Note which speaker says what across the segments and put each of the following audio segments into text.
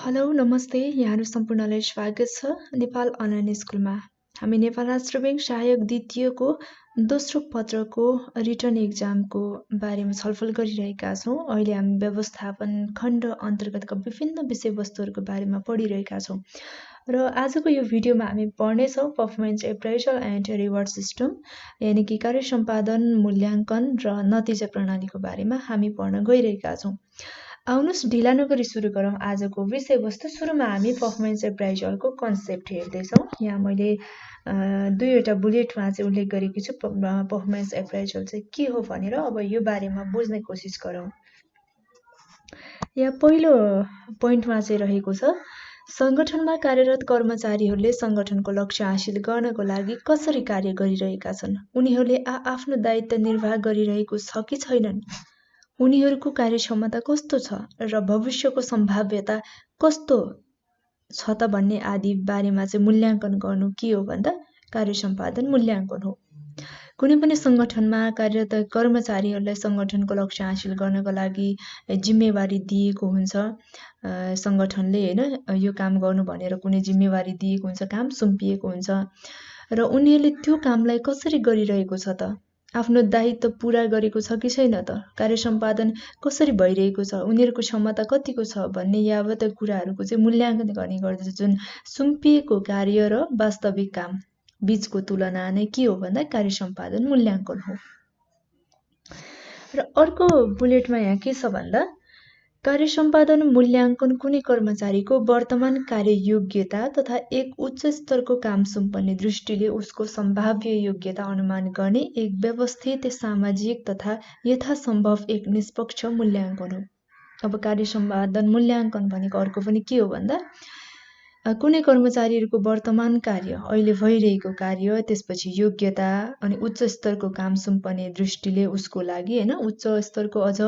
Speaker 1: Hello नमस्ते यहाँहरू सम्पूर्णलाई स्वागत छ नेपाल अनलाइन स्कुलमा। हामी नेपाल राष्ट्र ब्याङ्क सहायक द्वितीयको दोस्रो पत्रको रिटर्न एक्जामको बारेमा छलफल गरिरहेका छौँ। अहिले हामी व्यवस्थापन खण्ड अन्तर्गतका विभिन्न विषयवस्तुहरूको बारेमा पढिरहेका छौँ र आजको यो भिडियोमा हामी पढ्नेछौँ performance appraisal and reward system, यानि कि कार्य सम्पादन मूल्याङ्कन र नतिजा प्रणालीको बारेमा हामी पढ्न गइरहेका छौँ। आउनुहोस् ढिला नगरी सुरु गरौँ आजको विषयवस्तु। सुरुमा हामी पर्फर्मेन्स एप्राइजलको कन्सेप्ट हेर्दैछौँ। यहाँ मैले दुईवटा बुलेटमा चाहिँ उल्लेख गरेकी छु पर्फर्मेन्स एप्राइजल चाहिँ के हो भनेर। अब यो बारेमा बुझ्ने कोसिस गरौँ। यहाँ पहिलो पोइन्टमा चाहिँ रहेको छ, संगठनमा कार्यरत कर्मचारीहरूले संगठनको लक्ष्य हासिल गर्नको लागि कसरी कार्य गरिरहेका छन्, उनीहरूले आफ्नो दायित्व निर्वाह गरिरहेको छ कि छैनन्, उनीहरूको कार्यक्षमता कस्तो छ र भविष्यको सम्भाव्यता कस्तो छ त भन्ने आदि बारेमा चाहिँ मूल्याङ्कन गर्नु के हो भन्दा कार्य सम्पादन मूल्याङ्कन हो। कुनै पनि संगठनमा कार्यरत कर्मचारीहरूलाई संगठनको लक्ष्य हासिल गर्नको लागि जिम्मेवारी दिएको हुन्छ। संगठनले यो काम गर्नु भनेर कुनै जिम्मेवारी दिएको हुन्छ, काम सुम्पिएको हुन्छ र उनीहरूले त्यो कामलाई कसरी गरिरहेको छ त, आफ्नो दायित्व पूरा गरेको छ कि छैन त, कार्य सम्पादन कसरी भइरहेको छ, उनीहरूको क्षमता कतिको छ भन्ने यावत कुराहरूको चाहिँ मूल्याङ्कन गर्ने गर्दछ। जुन सुम्पिएको कार्य र वास्तविक काम बीचको तुलना नै के हो भन्दा कार्य सम्पादन मूल्याङ्कन हो। र अर्को बुलेटमा यहाँ के छ भन्दा कार्य सम्पादन मूल्याङ्कन कुनै कर्मचारीको वर्तमान कार्य योग्यता तथा एक उच्च स्तरको काम सुम्पने दृष्टिले उसको सम्भाव्य योग्यता अनुमान गर्ने एक व्यवस्थित सामाजिक तथा यथासम्भव एक निष्पक्ष मूल्याङ्कन हो। अब कार्य सम्पादन मूल्याङ्कन भनेको अर्को पनि के हो भन्दा कुनै कर्मचारीहरूको वर्तमान कार्य, अहिले भइरहेको कार्य, त्यसपछि योग्यता अनि उच्च स्तरको काम सुम्पने दृष्टिले उसको लागि उच्च स्तरको अझ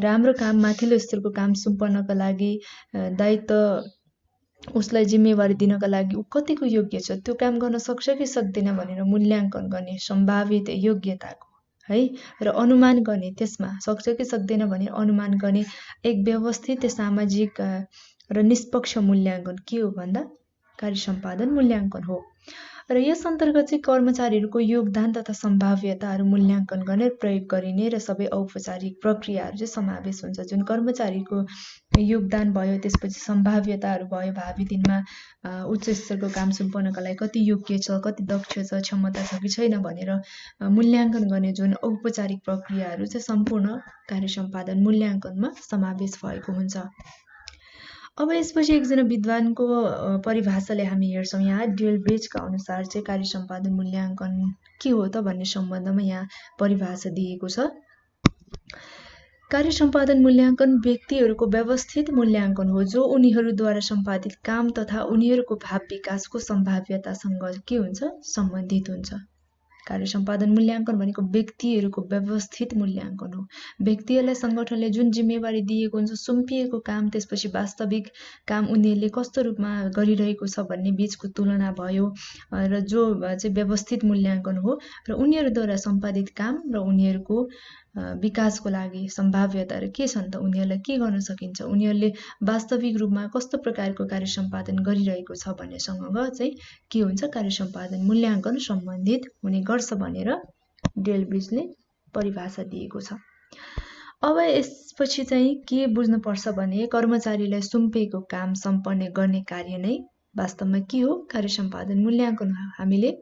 Speaker 1: राम्रो काम, माथिल्लो स्तरको काम सुम्पनका लागि दायित्व उसलाई जिम्मेवारी दिनका लागि ऊ कतिको योग्य छ, त्यो काम गर्न सक्छ कि सक्दैन भनेर मूल्याङ्कन गर्ने सम्भावित योग्यताको है र अनुमान गर्ने, त्यसमा सक्छ कि सक्दैन भनेर अनुमान गर्ने एक व्यवस्थित सामाजिक र निष्पक्ष मूल्याङ्कन के हो भन्दा कार्य सम्पादन मूल्याङ्कन हो। र यस अन्तर्गत चाहिँ कर्मचारीहरूको योगदान तथा सम्भाव्यताहरू मूल्याङ्कन गर्ने प्रयोग गरिने र सबै औपचारिक प्रक्रियाहरू चाहिँ समावेश हुन्छ। जुन कर्मचारीको योगदान भयो, त्यसपछि सम्भाव्यताहरू भयो, भावी दिनमा उच्च स्तरको काम सुम्पनका लागि कति योग्य छ, कति दक्ष छ, क्षमता छ कि छैन भनेर मूल्याङ्कन गर्ने जुन औपचारिक प्रक्रियाहरू चाहिँ सम्पूर्ण कार्य सम्पादन मूल्याङ्कनमा समावेश भएको हुन्छ। अब यसपछि एकजना विद्वानको परिभाषाले हामी हेर्छौँ। यहाँ डेल ब्रिजका अनुसार चाहिँ कार्य सम्पादन मूल्याङ्कन के हो त भन्ने सम्बन्धमा यहाँ परिभाषा दिएको छ। कार्य सम्पादन मूल्याङ्कन व्यक्तिहरूको व्यवस्थित मूल्याङ्कन हो जो उनीहरूद्वारा सम्पादित काम तथा उनीहरूको भाव विकासको सम्भाव्यतासँग के हुन्छ, सम्बन्धित हुन्छ। कार्य सम्पादन मूल्याङ्कन भनेको व्यक्तिहरूको व्यवस्थित मूल्याङ्कन हो। व्यक्तिहरूलाई संगठनले जुन जिम्मेवारी दिएको हुन्छ, सुम्पिएको काम, त्यसपछि वास्तविक काम उनीहरूले कस्तो रूपमा गरिरहेको छ भन्ने बीचको तुलना भयो र जो चाहिँ व्यवस्थित मूल्याङ्कन हो र उनीहरूद्वारा सम्पादित काम र उनीहरूको विकासको लागि सम्भाव्यताहरू के छन् त, उनीहरूलाई के गर्न सकिन्छ, उनीहरूले वास्तविक रूपमा कस्तो प्रकारको कार्य सम्पादन गरिरहेको छ भन्नेसँग चाहिँ के हुन्छ, कार्य सम्पादन मूल्याङ्कन सम्बन्धित हुने गर्छ भनेर डेल ब्रिजले परिभाषा दिएको छ। अब यसपछि चाहिँ के बुझ्नुपर्छ भने कर्मचारीलाई सुम्पिएको काम सम्पन्न गर्ने कार्य नै वास्तवमा के हो, कार्य सम्पादन मूल्याङ्कन हो। हामीले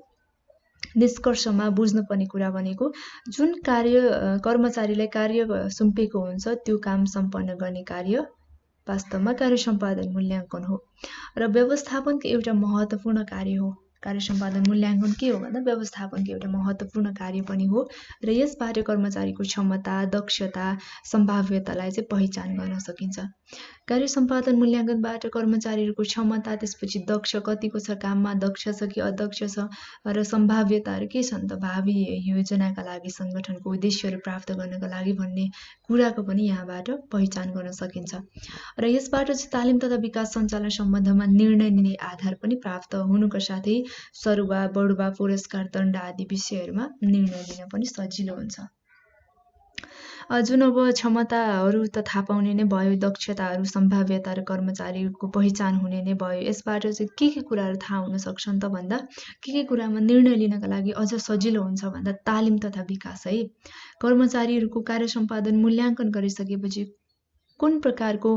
Speaker 1: निष्कर्षमा बुझ्नुपर्ने कुरा भनेको जुन कार्य कर्मचारीलाई कार्य सुम्पेको हुन्छ त्यो काम सम्पन्न गर्ने कार्य वास्तवमा कार्य सम्पादन मूल्याङ्कन हो र व्यवस्थापनको एउटा महत्त्वपूर्ण कार्य हो। कार्य सम्पादन मूल्याङ्कन के हो भन्दा व्यवस्थापनको एउटा महत्त्वपूर्ण कार्य पनि हो र यसबाट कर्मचारीको क्षमता, दक्षता, सम्भाव्यतालाई चाहिँ पहिचान गर्न सकिन्छ। कार्य सम्पादन मूल्याङ्कनबाट कर्मचारीहरूको क्षमता, त्यसपछि दक्ष कतिको छ, काममा दक्ष छ कि अदक्ष छ र सम्भाव्यताहरू के छन् त भावी योजनाका लागि, संगठनको उद्देश्यहरू प्राप्त गर्नका लागि भन्ने कुराको पनि यहाँबाट पहिचान गर्न सकिन्छ। र यसबाट चाहिँ तालिम तथा विकास सञ्चालन सम्बन्धमा निर्णय लिने आधार पनि प्राप्त हुनुका साथै सरुवा, बढुवा, पुरस्कार, दण्ड आदि विषयहरूमा निर्णय लिन पनि सजिलो हुन्छ। जुन अब क्षमताहरू त थाहा पाउने नै भयो, दक्षताहरू, सम्भाव्यता र कर्मचारीको पहिचान हुने नै भयो। यसबाट चाहिँ के कुराहरू थाहा हुन सक्छन् त भन्दा के कुरामा निर्णय लिनका लागि अझ सजिलो हुन्छ भन्दा तालिम तथा विकास है। कर्मचारीहरूको कार्य सम्पादन मूल्याङ्कन गरिसकेपछि कुन प्रकारको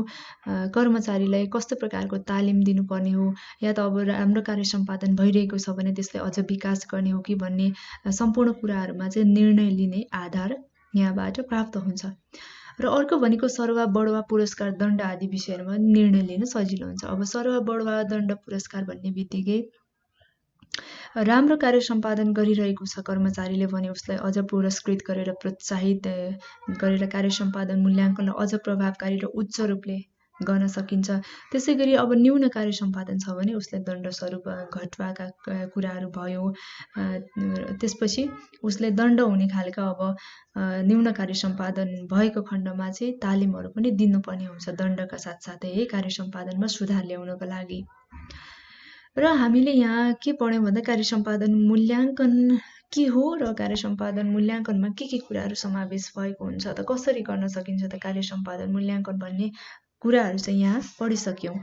Speaker 1: कर्मचारीलाई कस्तो प्रकारको तालिम दिनुपर्ने हो, या त अब राम्रो कार्य सम्पादन भइरहेको छ भने त्यसलाई अझ विकास गर्ने हो कि भन्ने सम्पूर्ण कुराहरूमा चाहिँ निर्णय लिने आधार यहाँबाट प्राप्त हुन्छ। र अर्को भनेको सरुवा बढुवा पुरस्कार दण्ड आदि विषयहरूमा निर्णय लिन सजिलो हुन्छ। अब सरुवा बढुवा दण्ड पुरस्कार भन्ने बित्तिकै राम्रो कार्य सम्पादन गरिरहेको छ कर्मचारीले भने उसलाई अझ पुरस्कृत गरेर प्रोत्साहित गरेर कार्य सम्पादन मूल्याङ्कनलाई अझ प्रभावकारी र उच्च रूपले गर्न सकिन्छ। त्यसै गरी अब न्यून कार्य सम्पादन छ भने उसलाई दण्ड स्वरूप घटुवाका कुराहरू भयो। त्यसपछि उसले दण्ड हुने खालका अब न्यून कार्य सम्पादन भएको खण्डमा चाहिँ तालिमहरू पनि दिनुपर्ने हुन्छ दण्डका साथसाथै है कार्य सम्पादनमा सुधार ल्याउनको लागि। र हामीले यहाँ के पढ्यौँ भन्दा कार्य सम्पादन मूल्याङ्कन के हो र कार्य सम्पादन मूल्याङ्कनमा के कुराहरू समावेश भएको हुन्छ त, कसरी गर्न सकिन्छ त कार्य सम्पादन मूल्याङ्कन भन्ने कुराहरू चाहिँ यहाँ पढिसक्यौँ।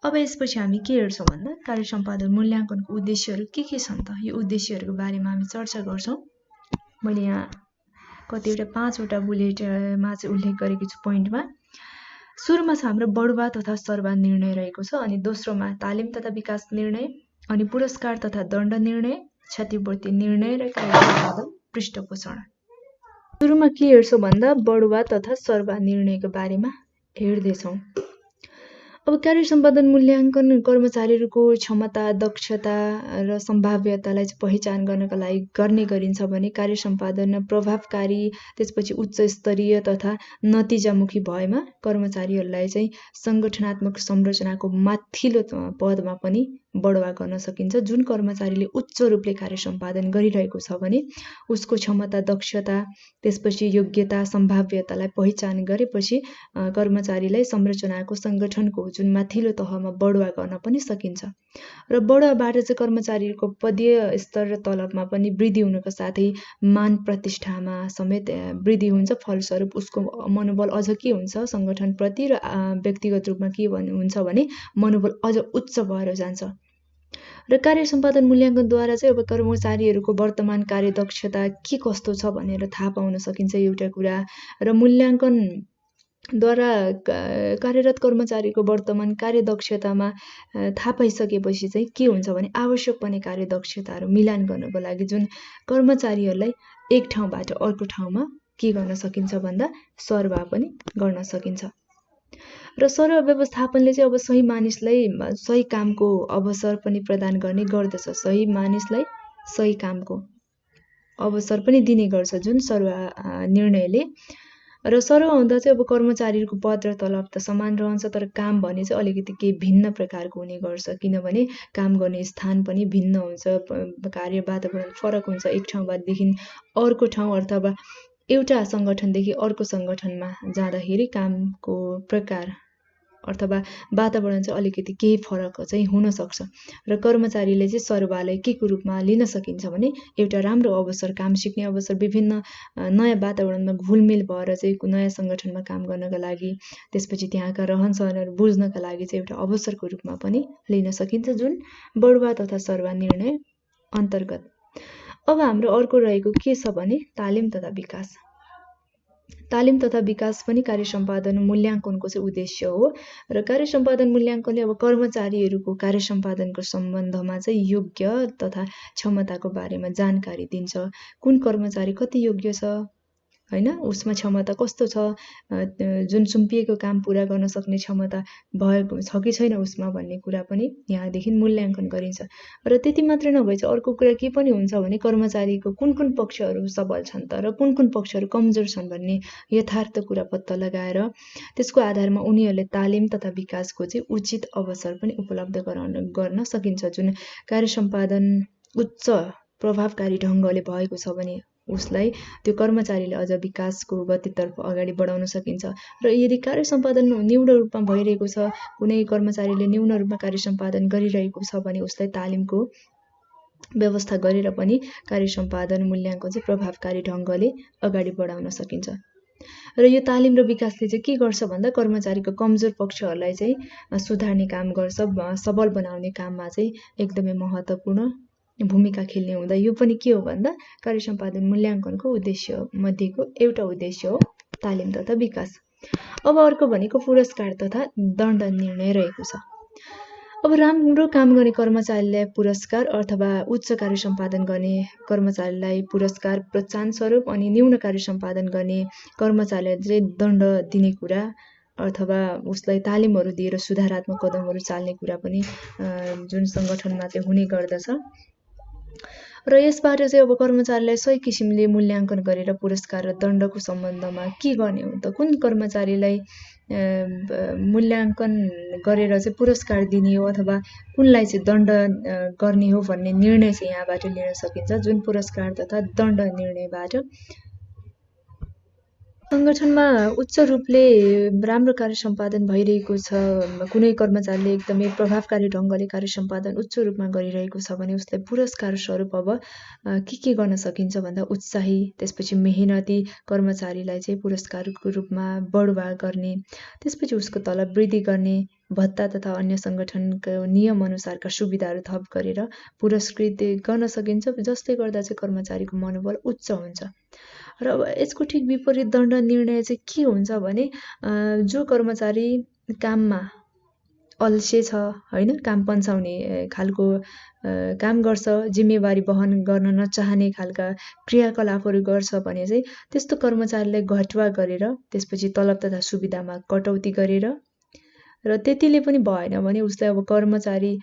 Speaker 1: अब यसपछि हामी के हेर्छौँ भन्दा कार्य सम्पादन मूल्याङ्कनको उद्देश्यहरू के छन् त, यो उद्देश्यहरूको बारेमा हामी चर्चा गर्छौँ। मैले यहाँ कतिवटा 5वटा बुलेटमा चाहिँ उल्लेख गरेको छु पोइन्टमा। सुरुमा छ हाम्रो बढुवा तथा सरुवा निर्णय रहेको छ, अनि दोस्रोमा तालिम तथा विकास निर्णय, अनि पुरस्कार तथा दण्ड निर्णय, क्षतिपूर्ति निर्णय र कार्य सम्पादन पृष्ठपोषण। सुरुमा के हेर्छौँ भन्दा बढुवा तथा सरुवा निर्णयको बारेमा हेर्दैछौँ। अब कार्य सम्पादन मूल्याङ्कन कर्मचारीहरूको क्षमता, दक्षता र सम्भाव्यतालाई चाहिँ पहिचान गर्नका लागि गर्ने गरिन्छ भने कार्य सम्पादन प्रभावकारी, त्यसपछि उच्च स्तरीय तथा नतिजामुखी भएमा कर्मचारीहरूलाई चाहिँ सङ्गठनात्मक संरचनाको माथिल्लो पदमा पनि बढुवा गर्न सकिन्छ। जुन कर्मचारीले उच्च रूपले कार्य सम्पादन गरिरहेको छ भने उसको क्षमता, दक्षता, त्यसपछि योग्यता, सम्भाव्यतालाई पहिचान गरेपछि कर्मचारीलाई संरचनाको सङ्गठनको जुन माथिल्लो तहमा बढुवा गर्न पनि सकिन्छ। र बढुवाबाट चाहिँ कर्मचारीको पदीय स्तर र तलबमा पनि वृद्धि हुनुको साथै मान प्रतिष्ठामा समेत वृद्धि हुन्छ। फलस्वरूप उसको मनोबल अझ के हुन्छ सङ्गठनप्रति र व्यक्तिगत रूपमा के हुन्छ भने मनोबल अझ उच्च भएर जान्छ। र कार्य सम्पादन मूल्याङ्कनद्वारा चाहिँ अब कर्मचारीहरूको वर्तमान कार्यदक्षता के कस्तो छ भनेर थाहा पाउन सकिन्छ एउटा कुरा। र मूल्याङ्कनद्वारा कार्यरत कर्मचारीको वर्तमान कार्यदक्षतामा थाहा पाइसकेपछि चाहिँ के हुन्छ भने आवश्यक पर्ने कार्यदक्षताहरू मिलान गर्नको लागि जुन कर्मचारीहरूलाई एक ठाउँबाट अर्को ठाउँमा के गर्न सकिन्छ भन्दा सरुवा पनि गर्न सकिन्छ। र सरुवा व्यवस्थापनले चाहिँ अब सही मानिसलाई सही कामको अवसर पनि प्रदान गर्ने गर्दछ। सही मानिसलाई सही कामको अवसर पनि दिने गर्छ जुन सरुवा निर्णयले। र सरुवा हुँदा चाहिँ अब कर्मचारीहरूको पद र तलब त समान रहन्छ, तर काम भने चाहिँ अलिकति केही भिन्न प्रकारको हुने गर्छ, किनभने काम गर्ने स्थान पनि भिन्न हुन्छ, कार्य वातावरण फरक हुन्छ। एक ठाउँदेखि अर्को ठाउँ अथवा एउटा सङ्गठनदेखि अर्को सङ्गठनमा जाँदाखेरि कामको प्रकार अथवा वातावरण चाहिँ अलिकति केही फरक चाहिँ हुन सक्छ। र कर्मचारीले चाहिँ सरुवालाई के को रूपमा लिन सकिन्छ भने एउटा राम्रो अवसर, काम सिक्ने अवसर, विभिन्न नयाँ वातावरणमा घुलमिल भएर चाहिँ नयाँ सङ्गठनमा काम गर्नका लागि, त्यसपछि त्यहाँका रहनसहनहरू बुझ्नका लागि चाहिँ एउटा अवसरको रूपमा पनि लिन सकिन्छ जुन बढुवा तथा सरुवा निर्णय अन्तर्गत। अब हाम्रो अर्को रहेको के छ भने तालिम तथा विकास। तालिम तथा विकास पनि कार्य सम्पादन मूल्याङ्कनको चाहिँ उद्देश्य हो। र कार्य सम्पादन मूल्याङ्कनले अब कर्मचारीहरूको कार्य सम्पादनको सम्बन्धमा चाहिँ योग्य तथा क्षमताको बारेमा जानकारी दिन्छ। कुन कर्मचारी कति योग्य छ हैन, उसमा क्षमता कस्तो छ, जुन सुम्पिएको काम पुरा गर्न सक्ने क्षमता भएको छ कि छैन उसमा भन्ने कुरा पनि यहाँदेखि मूल्याङ्कन गरिन्छ। र त्यति मात्र नभए चाहिँ अर्को कुरा के पनि हुन्छ भने कर्मचारीको कुन पक्षहरू सबल छन् त र कुन पक्षहरू कमजोर छन् भन्ने यथार्थ कुरा पत्ता लगाएर त्यसको आधारमा उनीहरूले तालिम तथा विकासको चाहिँ उचित अवसर पनि उपलब्ध गर्न सकिन्छ। जुन कार्य सम्पादन उच्च प्रभावकारी ढङ्गले भएको छ भने उसलाई त्यो कर्मचारीले अझ विकासको गतितर्फ अगाडि बढाउन सकिन्छ। र यदि कार्य सम्पादन न्यून रूपमा भइरहेको छ, कुनै कर्मचारीले न्यून रूपमा कार्य सम्पादन गरिरहेको छ भने उसलाई तालिमको व्यवस्था गरेर पनि कार्य सम्पादन मूल्याङ्कन चाहिँ प्रभावकारी ढङ्गले अगाडि बढाउन सकिन्छ। र यो तालिम र विकासले चाहिँ के गर्छ भन्दा कर्मचारीको कमजोर पक्षहरूलाई चाहिँ सुधार्ने काम गर्छ, सबल बनाउने काममा चाहिँ एकदमै महत्त्वपूर्ण भूमिका खेल्ने हुँदा यो पनि के हो भन्दा कार्य सम्पादन मूल्याङ्कनको उद्देश्य मध्येको एउटा उद्देश्य हो तालिम तथा विकास। अब अर्को भनेको पुरस्कार तथा दण्ड निर्णय रहेको छ। अब राम्रो काम गर्ने कर्मचारीलाई पुरस्कार अथवा उच्च कार्य सम्पादन गर्ने कर्मचारीलाई पुरस्कार प्रोत्साहन स्वरूप अनि न्यून कार्य सम्पादन गर्ने कर्मचारीलाई चाहिँ दण्ड दिने कुरा अथवा उसलाई तालिमहरू दिएर सुधारात्मक कदमहरू चाल्ने कुरा पनि जुन सङ्गठनमा चाहिँ हुने गर्दछ। र यसबाट चाहिँ अब कर्मचारीलाई सही किसिमले मूल्याङ्कन गरेर पुरस्कार र दण्डको सम्बन्धमा के गर्ने हो त, कुन कर्मचारीलाई मूल्याङ्कन गरेर चाहिँ पुरस्कार दिने हो अथवा कुनलाई चाहिँ दण्ड गर्ने हो भन्ने निर्णय चाहिँ यहाँबाट लिन सकिन्छ, जुन पुरस्कार तथा दण्ड निर्णयबाट। सङ्गठनमा उच्च रूपले राम्रो कार्य सम्पादन भइरहेको छ, कुनै कर्मचारीले एकदमै प्रभावकारी ढङ्गले कार्य सम्पादन उच्च रूपमा गरिरहेको छ भने उसलाई पुरस्कार स्वरूप अब के गर्न सकिन्छ भन्दा उत्साही, त्यसपछि मेहनती कर्मचारीलाई चाहिँ पुरस्कारको रूपमा बढुवा गर्ने, त्यसपछि उसको तलब वृद्धि गर्ने, भत्ता तथा अन्य सङ्गठनको नियमअनुसारका सुविधाहरू थप गरेर पुरस्कृत गर्न सकिन्छ, जसले गर्दा चाहिँ कर्मचारीको मनोबल उच्च हुन्छ। र अब यसको ठिक विपरीत दण्ड निर्णय चाहिँ के हुन्छ भने जो कर्मचारी काममा अल्छे छ होइन, काम पन्छाउने खालको काम गर्छ, जिम्मेवारी वहन गर्न नचाहने खालका क्रियाकलापहरू गर्छ भने चाहिँ त्यस्तो कर्मचारीलाई घटुवा गरेर त्यसपछि तलब तथा सुविधामा कटौती गरेर र त्यतिले पनि भएन भने उसलाई अब कर्मचारी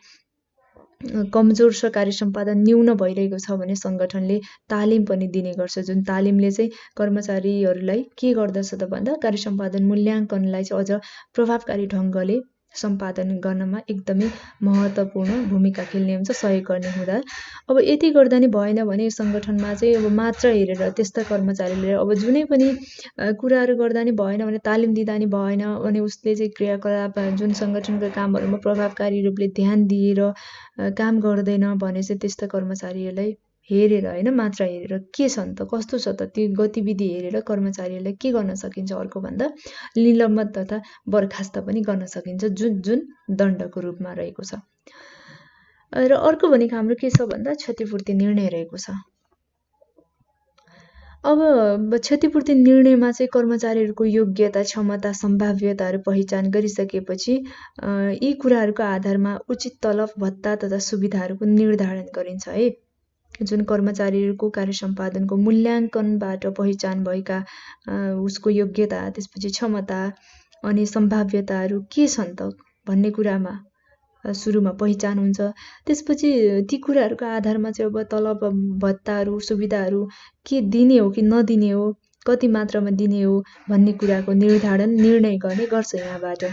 Speaker 1: कमजोर छ, कार्य सम्पादन न्यून भइरहेको छ भने सङ्गठनले तालिम पनि दिने गर्छ, जुन तालिमले चाहिँ कर्मचारीहरूलाई के गर्दछ त भन्दा कार्य सम्पादन मूल्याङ्कनलाई चाहिँ अझ प्रभावकारी ढङ्गले सम्पादन गर्नमा एकदमै महत्त्वपूर्ण भूमिका खेल्ने हुन्छ, सहयोग गर्ने हुँदा। अब यति गर्दा नि भएन भने सङ्गठनमा चाहिँ अब मात्र हेरेर त्यस्ता कर्मचारीले अब जुनै पनि कुराहरू गर्दा नि भएन भने, तालिम दिँदा नि भएन भने उसले चाहिँ क्रियाकलाप जुन सङ्गठनका कामहरूमा प्रभावकारी रूपले ध्यान दिएर काम गर्दैन भने चाहिँ त्यस्ता कर्मचारीहरूलाई हेरेर होइन, मात्र हेरेर के छन् त, कस्तो छ त, त्यो गतिविधि हेरेर कर्मचारीहरूलाई के गर्न सकिन्छ अर्को भन्दा निलम्बन तथा बर्खास्त पनि गर्न सकिन्छ, जुन दण्डको रूपमा रहेको छ। र अर्को भनेको हाम्रो के छ भन्दा क्षतिपूर्ति निर्णय रहेको छ। अब क्षतिपूर्ति निर्णयमा चाहिँ कर्मचारीहरूको योग्यता, क्षमता, सम्भाव्यताहरू पहिचान गरिसकेपछि यी कुराहरूको आधारमा उचित तलब, भत्ता तथा सुविधाहरूको निर्धारण गरिन्छ है। जुन कर्मचारीहरूको कार्य सम्पादनको मूल्याङ्कनबाट पहिचान भएका उसको योग्यता, त्यसपछि क्षमता अनि सम्भाव्यताहरू के छन् त भन्ने कुरामा सुरुमा पहिचान हुन्छ। त्यसपछि ती कुराहरूको आधारमा चाहिँ अब तलब, भत्ताहरू, सुविधाहरू के दिने हो कि नदिने हो, कति मात्रामा दिने हो भन्ने कुराको निर्णय गर्ने गर्छ यहाँबाट।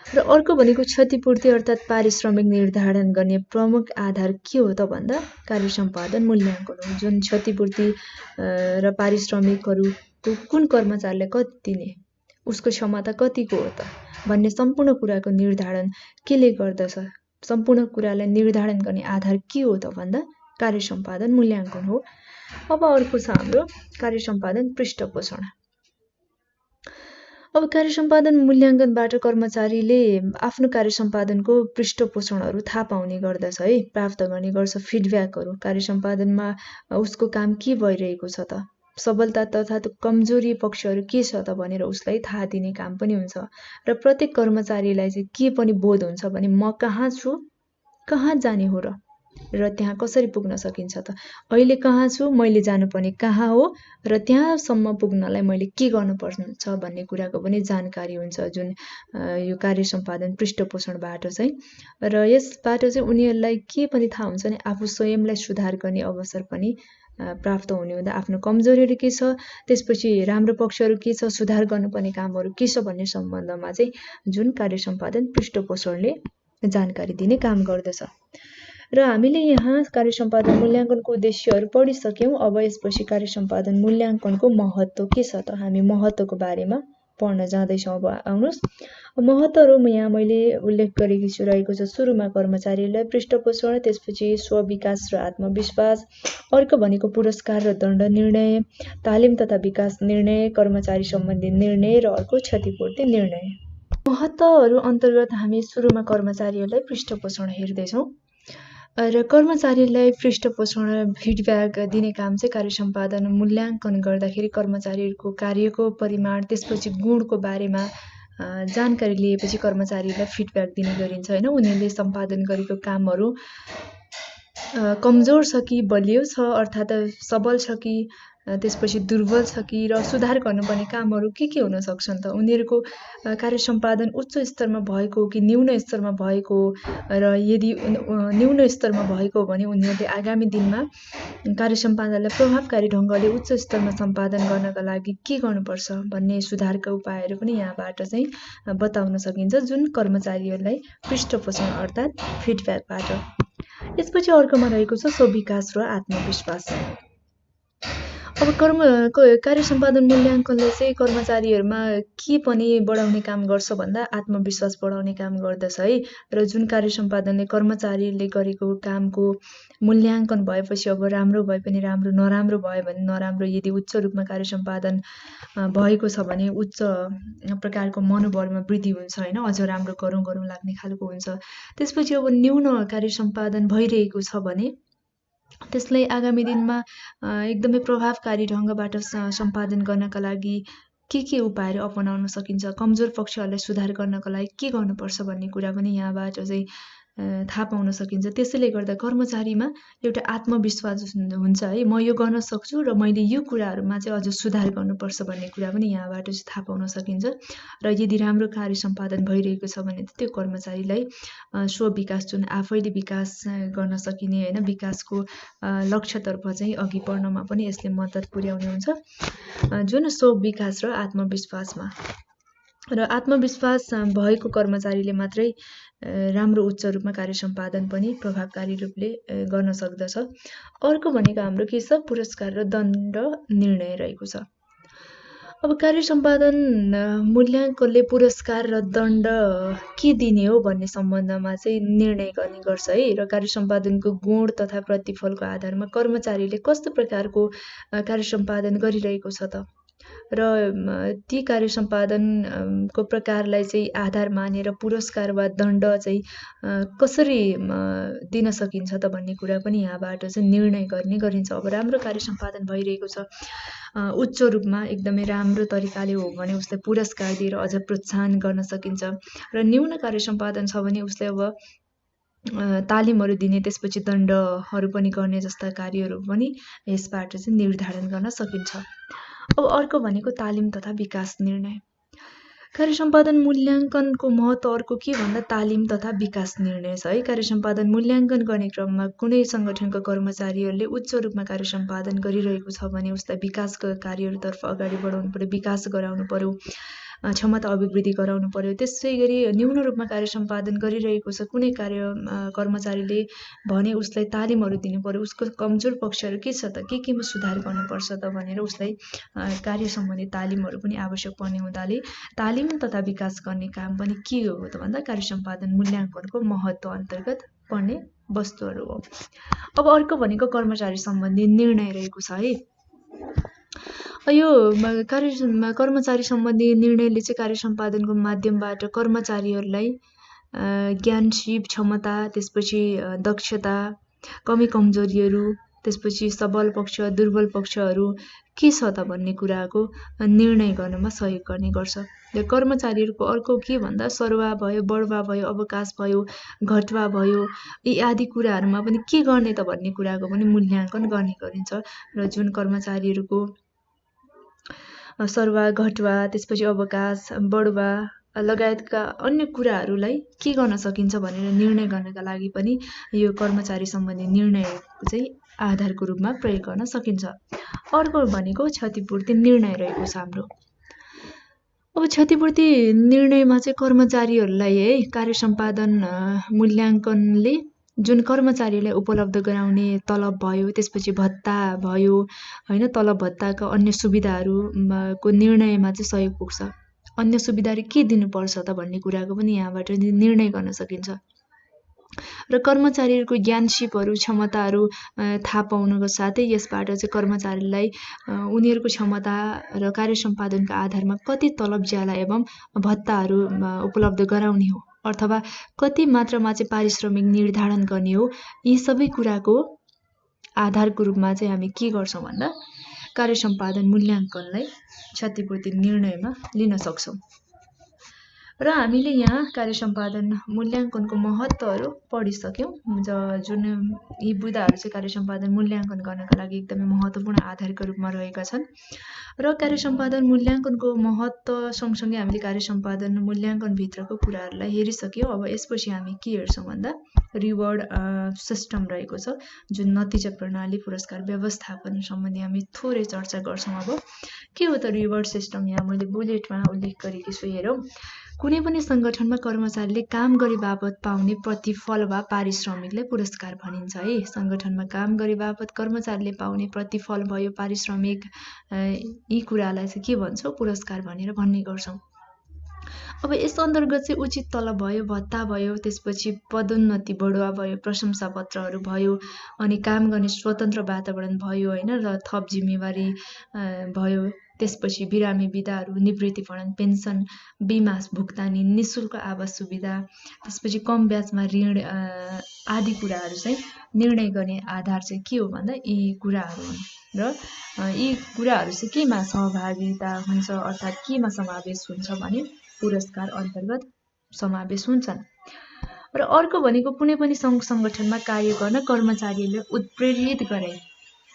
Speaker 1: र अर्को भनेको क्षतिपूर्ति अर्थात् पारिश्रमिक निर्धारण गर्ने प्रमुख आधार के हो त भन्दा कार्य सम्पादन मूल्याङ्कन हो, जुन क्षतिपूर्ति र पारिश्रमिकहरूको कुन कर्मचारीलाई कति दिने, उसको क्षमता कतिको हो त भन्ने सम्पूर्ण कुराको निर्धारण केले गर्दछ, सम्पूर्ण कुरालाई निर्धारण गर्ने आधार के हो त भन्दा कार्य सम्पादन मूल्याङ्कन हो। अब अर्को छ हाम्रो कार्य सम्पादन पृष्ठपोषण। अब कार्य सम्पादन मूल्याङ्कनबाट कर्मचारीले आफ्नो कार्य सम्पादनको पृष्ठपोषणहरू थाहा पाउने गर्दछ है, प्राप्त गर्ने गर्छ, फिडब्याकहरू, कार्य सम्पादनमा उसको काम के भइरहेको छ त, सबलता तथा कमजोरी पक्षहरू के छ त भनेर उसलाई थाहा दिने काम पनि हुन्छ। र प्रत्येक कर्मचारीलाई चाहिँ के पनि बोध हुन्छ भने म कहाँ छु, कहाँ जाने हो र त्यहाँ कसरी पुग्न सकिन्छ त, अहिले कहाँ छु, मैले जानुपर्ने कहाँ हो र त्यहाँसम्म पुग्नलाई मैले के गर्नुपर्छ भन्ने कुराको पनि जानकारी हुन्छ, जुन यो कार्य सम्पादन पृष्ठपोषणबाट चाहिँ। र यसबाट चाहिँ उनीहरूलाई के पनि थाहा हुन्छ भने आफू स्वयंलाई सुधार गर्ने अवसर पनि प्राप्त हुने हुँदा आफ्नो कमजोरीहरू के छ, त्यसपछि राम्रो पक्षहरू के छ, सुधार गर्नुपर्ने कामहरू के छ भन्ने सम्बन्धमा चाहिँ जुन कार्य सम्पादन पृष्ठपोषणले जानकारी दिने काम गर्दछ। र हामीले यहाँ कार्य सम्पादन मूल्याङ्कनको उद्देश्यहरू पढिसक्यौँ। अब यसपछि कार्य सम्पादन मूल्याङ्कनको महत्त्व के छ त हामी महत्त्वको बारेमा पढ्न जाँदैछौँ। अब आउनुहोस्, महत्त्वहरू यहाँ मैले उल्लेख गरेकी छु रहेको छ। सुरुमा कर्मचारीहरूलाई पृष्ठपोषण, त्यसपछि स्वविकास र आत्मविश्वास, अर्को भनेको पुरस्कार र दण्ड निर्णय, तालिम तथा विकास निर्णय, कर्मचारी सम्बन्धी निर्णय र अर्को क्षतिपूर्ति निर्णय। महत्त्वहरू अन्तर्गत हामी सुरुमा कर्मचारीहरूलाई पृष्ठपोषण हेर्दैछौँ र कर्मचारीलाई पृष्ठपोषण फिडब्याक दिने काम चाहिँ कार्य सम्पादन मूल्याङ्कन गर्दाखेरि कर्मचारीहरूको कार्यको परिमाण, त्यसपछि गुणको बारेमा जानकारी लिएपछि कर्मचारीलाई फिडब्याक दिने गरिन्छ हैन। उनीहरूले सम्पादन गरेको कामहरू कमजोर छ कि बलियो छ, अर्थात् सबल छ कि त्यसपछि दुर्बल छ कि, र सुधार गर्नुपर्ने कामहरू के हुन सक्छन् त, उनीहरूको कार्य सम्पादन उच्च स्तरमा भएको हो कि न्यून स्तरमा भएको हो, र यदि न्यून स्तरमा भएको हो भने उनीहरूले आगामी दिनमा कार्य सम्पादनलाई प्रभावकारी ढङ्गले उच्च स्तरमा सम्पादन गर्नका लागि के गर्नुपर्छ भन्ने सुधारका उपायहरू पनि यहाँबाट चाहिँ बताउन सकिन्छ, जुन कर्मचारीहरूलाई पृष्ठपोषण अर्थात् फिडब्याकबाट। यसपछि अर्कोमा रहेको छ स्वविकास र आत्मविश्वास। अब कार्य सम्पादन मूल्याङ्कनले चाहिँ कर्मचारीहरूमा के पनि बढाउने काम गर्छ भन्दा आत्मविश्वास बढाउने काम गर्दछ है। र जुन कार्य सम्पादनले कर्मचारीले गरेको कामको मूल्याङ्कन भएपछि अब राम्रो भए पनि राम्रो, नराम्रो भयो भने नराम्रो, यदि उच्च रूपमा कार्य सम्पादन भएको छ भने उच्च प्रकारको मनोबलमा वृद्धि हुन्छ हैन, अझ राम्रो गरौँ लाग्ने खालको हुन्छ। त्यसपछि अब न्यून कार्य सम्पादन भइरहेको छ भने त्यसलाई आगामी दिनमा एकदमै प्रभावकारी ढङ्गबाट सम्पादन गर्नका लागि के उपायहरू अपनाउन सकिन्छ, कमजोर पक्षहरूलाई सुधार गर्नका लागि के गर्नुपर्छ भन्ने कुरा पनि यहाँबाट चाहिँ थाहा पाउन सकिन्छ। त्यसैले गर्दा कर्मचारीमा एउटा आत्मविश्वास हुन्छ है, म यो गर्न सक्छु र मैले यो कुराहरूमा चाहिँ अझ सुधार गर्नुपर्छ भन्ने कुरा पनि यहाँबाट चाहिँ थाहा पाउन सकिन्छ। र यदि राम्रो कार्य सम्पादन भइरहेको छ भने त्यो कर्मचारीलाई स्वविकास, जुन आफैले विकास गर्न सकिने हैन, विकासको लक्ष्यतर्फ चाहिँ अघि बढ्नमा पनि यसले मद्दत पुर्याउने हुन्छ, जुन स्वविकास र आत्मविश्वासमा। र आत्मविश्वास भएको कर्मचारीले मात्रै राम्रो उच्च रूपमा कार्य सम्पादन पनि प्रभावकारी रूपले गर्न सक्दछ। अर्को भनेको हाम्रो के छ, पुरस्कार र दण्ड निर्णय रहेको छ। अब कार्य सम्पादन मूल्याङ्कनले पुरस्कार र दण्ड के दिने हो भन्ने सम्बन्धमा चाहिँ निर्णय गर्ने गर्छ है। र कार्य सम्पादनको गुण तथा प्रतिफलको आधारमा कर्मचारीले कस्तो प्रकारको कार्य सम्पादन गरिरहेको छ त, र ती कार्य सम्पादनको प्रकारलाई चाहिँ आधार मानेर पुरस्कार वा दण्ड चाहिँ कसरी दिन सकिन्छ त भन्ने कुरा पनि यहाँबाट चाहिँ निर्णय गर्ने गरिन्छ। अब राम्रो कार्य सम्पादन भइरहेको छ, उच्च रूपमा एकदमै राम्रो तरिकाले हो भने उसलाई पुरस्कार दिएर अझ प्रोत्साहन गर्न सकिन्छ, र न्यून कार्य सम्पादन छ भने उसलाई अब तालिमहरू दिने, त्यसपछि दण्डहरू पनि गर्ने जस्ता कार्यहरू पनि यसबाट चाहिँ निर्धारण गर्न सकिन्छ। अब अर्को भनेको तालिम तथा विकास निर्णय। कार्य सम्पादन मूल्याङ्कनको महत्त्व अर्को के भन्दा तालिम तथा विकास निर्णय छ है। कार्य सम्पादन मूल्याङ्कन गर्ने क्रममा कुनै सङ्गठनका कर्मचारीहरूले उच्च रूपमा कार्य सम्पादन गरिरहेको छ भने उसलाई विकासका कार्यहरूतर्फ अगाडि बढाउनु पर्यो, विकास गराउनु पर्यो, क्षमता अभिवृद्धि गराउनु पर्यो। त्यसै गरी न्यून रूपमा कार्य सम्पादन गरिरहेको छ कुनै कर्मचारीले भने उसलाई तालिमहरू दिनु पर्यो, उसको कमजोर पक्षहरू के छ त, केमा सुधार गर्नुपर्छ त भनेर उसलाई कार्य सम्बन्धी तालिमहरू पनि आवश्यक पर्ने हुँदाले तालिम तथा विकास गर्ने काम पनि के हो त भन्दा कार्य सम्पादन मूल्याङ्कनको महत्त्व अन्तर्गत पर्ने वस्तुहरू हो। अब अर्को भनेको कर्मचारी सम्बन्धी निर्णय रहेको छ है। यो कर्मचारी सम्बन्धी निर्णयले चाहिँ कार्य सम्पादनको माध्यमबाट कर्मचारीहरूलाई ज्ञान, सिप, क्षमता, त्यसपछि दक्षता, कमी कमजोरीहरू, त्यसपछि सबल पक्ष, दुर्बल पक्षहरू के छ त भन्ने कुराको निर्णय गर्नमा सहयोग गर्ने गर्छ। र कर्मचारीहरूको अर्को के भन्दा सरुवा भयो, बढुवा भयो, अवकाश भयो, घटुवा भयो, यी आदि कुराहरूमा पनि के गर्ने त भन्ने कुराको पनि मूल्याङ्कन गर्ने गरिन्छ। र जुन कर्मचारीहरूको सरुवा, घटुवा, त्यसपछि अवकाश, बढुवा लगायतका अन्य कुराहरूलाई के गर्न सकिन्छ भनेर निर्णय गर्नका लागि पनि यो कर्मचारी सम्बन्धी निर्णय चाहिँ आधारको रूपमा प्रयोग गर्न सकिन्छ। अर्को भनेको क्षतिपूर्ति निर्णय रहेको छ हाम्रो। अब क्षतिपूर्ति निर्णयमा चाहिँ कर्मचारीहरूलाई है कार्य सम्पादन मूल्याङ्कनले जुन कर्मचारीलाई उपलब्ध गराउने तलब भयो, त्यसपछि भत्ता भयो हैन, तलब भत्ताका अन्य सुविधाहरूको निर्णयमा चाहिँ सहयोग पुग्छ। अन्य सुविधाहरू के दिनुपर्छ त भन्ने कुराको पनि यहाँबाट निर्णय गर्न सकिन्छ। र कर्मचारीहरूको ज्ञान सिपहरू क्षमताहरू थाहा पाउनको साथै यसबाट चाहिँ कर्मचारीलाई उनीहरूको क्षमता र कार्य सम्पादनको आधारमा कति तलब ज्याला एवं भत्ताहरू उपलब्ध गराउने हो अथवा कति मात्रामा चाहिँ पारिश्रमिक निर्धारण गर्ने हो, यी सबै कुराको आधारको रूपमा चाहिँ हामी के गर्छौँ भन्दा कार्य सम्पादन मूल्याङ्कनलाई क्षतिपूर्ति निर्णयमा लिन सक्छौँ। र हामीले यहाँ कार्य सम्पादन मूल्याङ्कनको महत्त्वहरू पढिसक्यौँ, जुन यी बुदाहरू चाहिँ कार्य सम्पादन मूल्याङ्कन गर्नका लागि एकदमै महत्त्वपूर्ण आधारका रूपमा रहेका छन्। र कार्य सम्पादन मूल्याङ्कनको महत्त्व सँगसँगै हामीले कार्य सम्पादन मूल्याङ्कनभित्रको कुराहरूलाई हेरिसक्यौँ। अब यसपछि हामी के हेर्छौँ भन्दा रिवार्ड सिस्टम रहेको छ, जुन नतिजा प्रणाली पुरस्कार व्यवस्थापन सम्बन्धी हामी थोरै चर्चा गर्छौँ। अब के हो त रिवार्ड सिस्टम? यहाँ मैले बुलेटमा उल्लेख गरेकी छु, हेरौँ। कुनै पनि सङ्गठनमा कर्मचारीले काम गरे बापत पाउने प्रतिफल वा पारिश्रमिकलाई पुरस्कार भनिन्छ है। सङ्गठनमा काम गरे बापत कर्मचारीले पाउने प्रतिफल भयो, पारिश्रमिक, यी कुरालाई चाहिँ के भन्छौँ? पुरस्कार भनेर भन्ने गर्छौँ। अब यस अन्तर्गत चाहिँ उचित तलब भयो, भत्ता भयो, त्यसपछि पदोन्नति बढुवा भयो, प्रशंसा पत्रहरू भयो, अनि काम गर्ने स्वतन्त्र वातावरण भयो होइन, र थप जिम्मेवारी भयो, त्यसपछि बिरामी बिदाहरू, निवृत्तिपूरण पेन्सन, बिमा भुक्तानी, निशुल्क आवास सुविधा, त्यसपछि कम ब्याजमा ऋण आदि कुराहरू चाहिँ निर्णय गर्ने आधार चाहिँ के हो भन्दा यी कुराहरू हुन्। र यी कुराहरू चाहिँ केमा सहभागिता हुन्छ अर्थात् केमा समावेश हुन्छ भने पुरस्कार अन्तर्गत समावेश हुन्छन्। र अर्को भनेको कुनै पनि सङ्घ सङ्गठनमा कार्य गर्न कर्मचारीहरूले उत्प्रेरित गरे,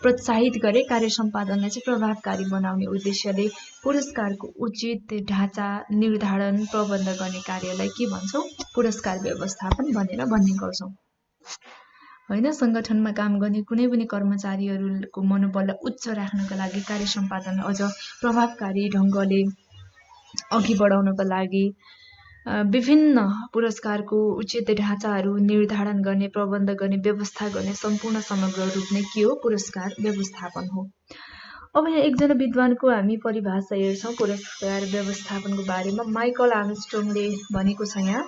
Speaker 1: प्रोत्साहित गरे कार्य सम्पादनलाई चाहिँ प्रभावकारी बनाउने उद्देश्यले पुरस्कारको उचित ढाँचा निर्धारण प्रबन्ध गर्ने कार्यलाई के भन्छौँ? पुरस्कार व्यवस्थापन भनेर भन्ने गर्छौँ होइन। सङ्गठनमा काम गर्ने कुनै पनि कर्मचारीहरूको मनोबललाई उच्च राख्नका लागि कार्य सम्पादनलाई अझ प्रभावकारी ढङ्गले अघि बढाउनको लागि विभिन्न पुरस्कारको उचित ढाँचाहरू निर्धारण गर्ने, प्रबन्ध गर्ने, व्यवस्था गर्ने सम्पूर्ण समग्र रूप नै के हो? पुरस्कार व्यवस्थापन हो। अब यहाँ एकजना विद्वानको हामी परिभाषा हेर्छौँ पुरस्कार व्यवस्थापनको बारेमा। माइकल आर्मस्ट्रङले भनेको छ यहाँ,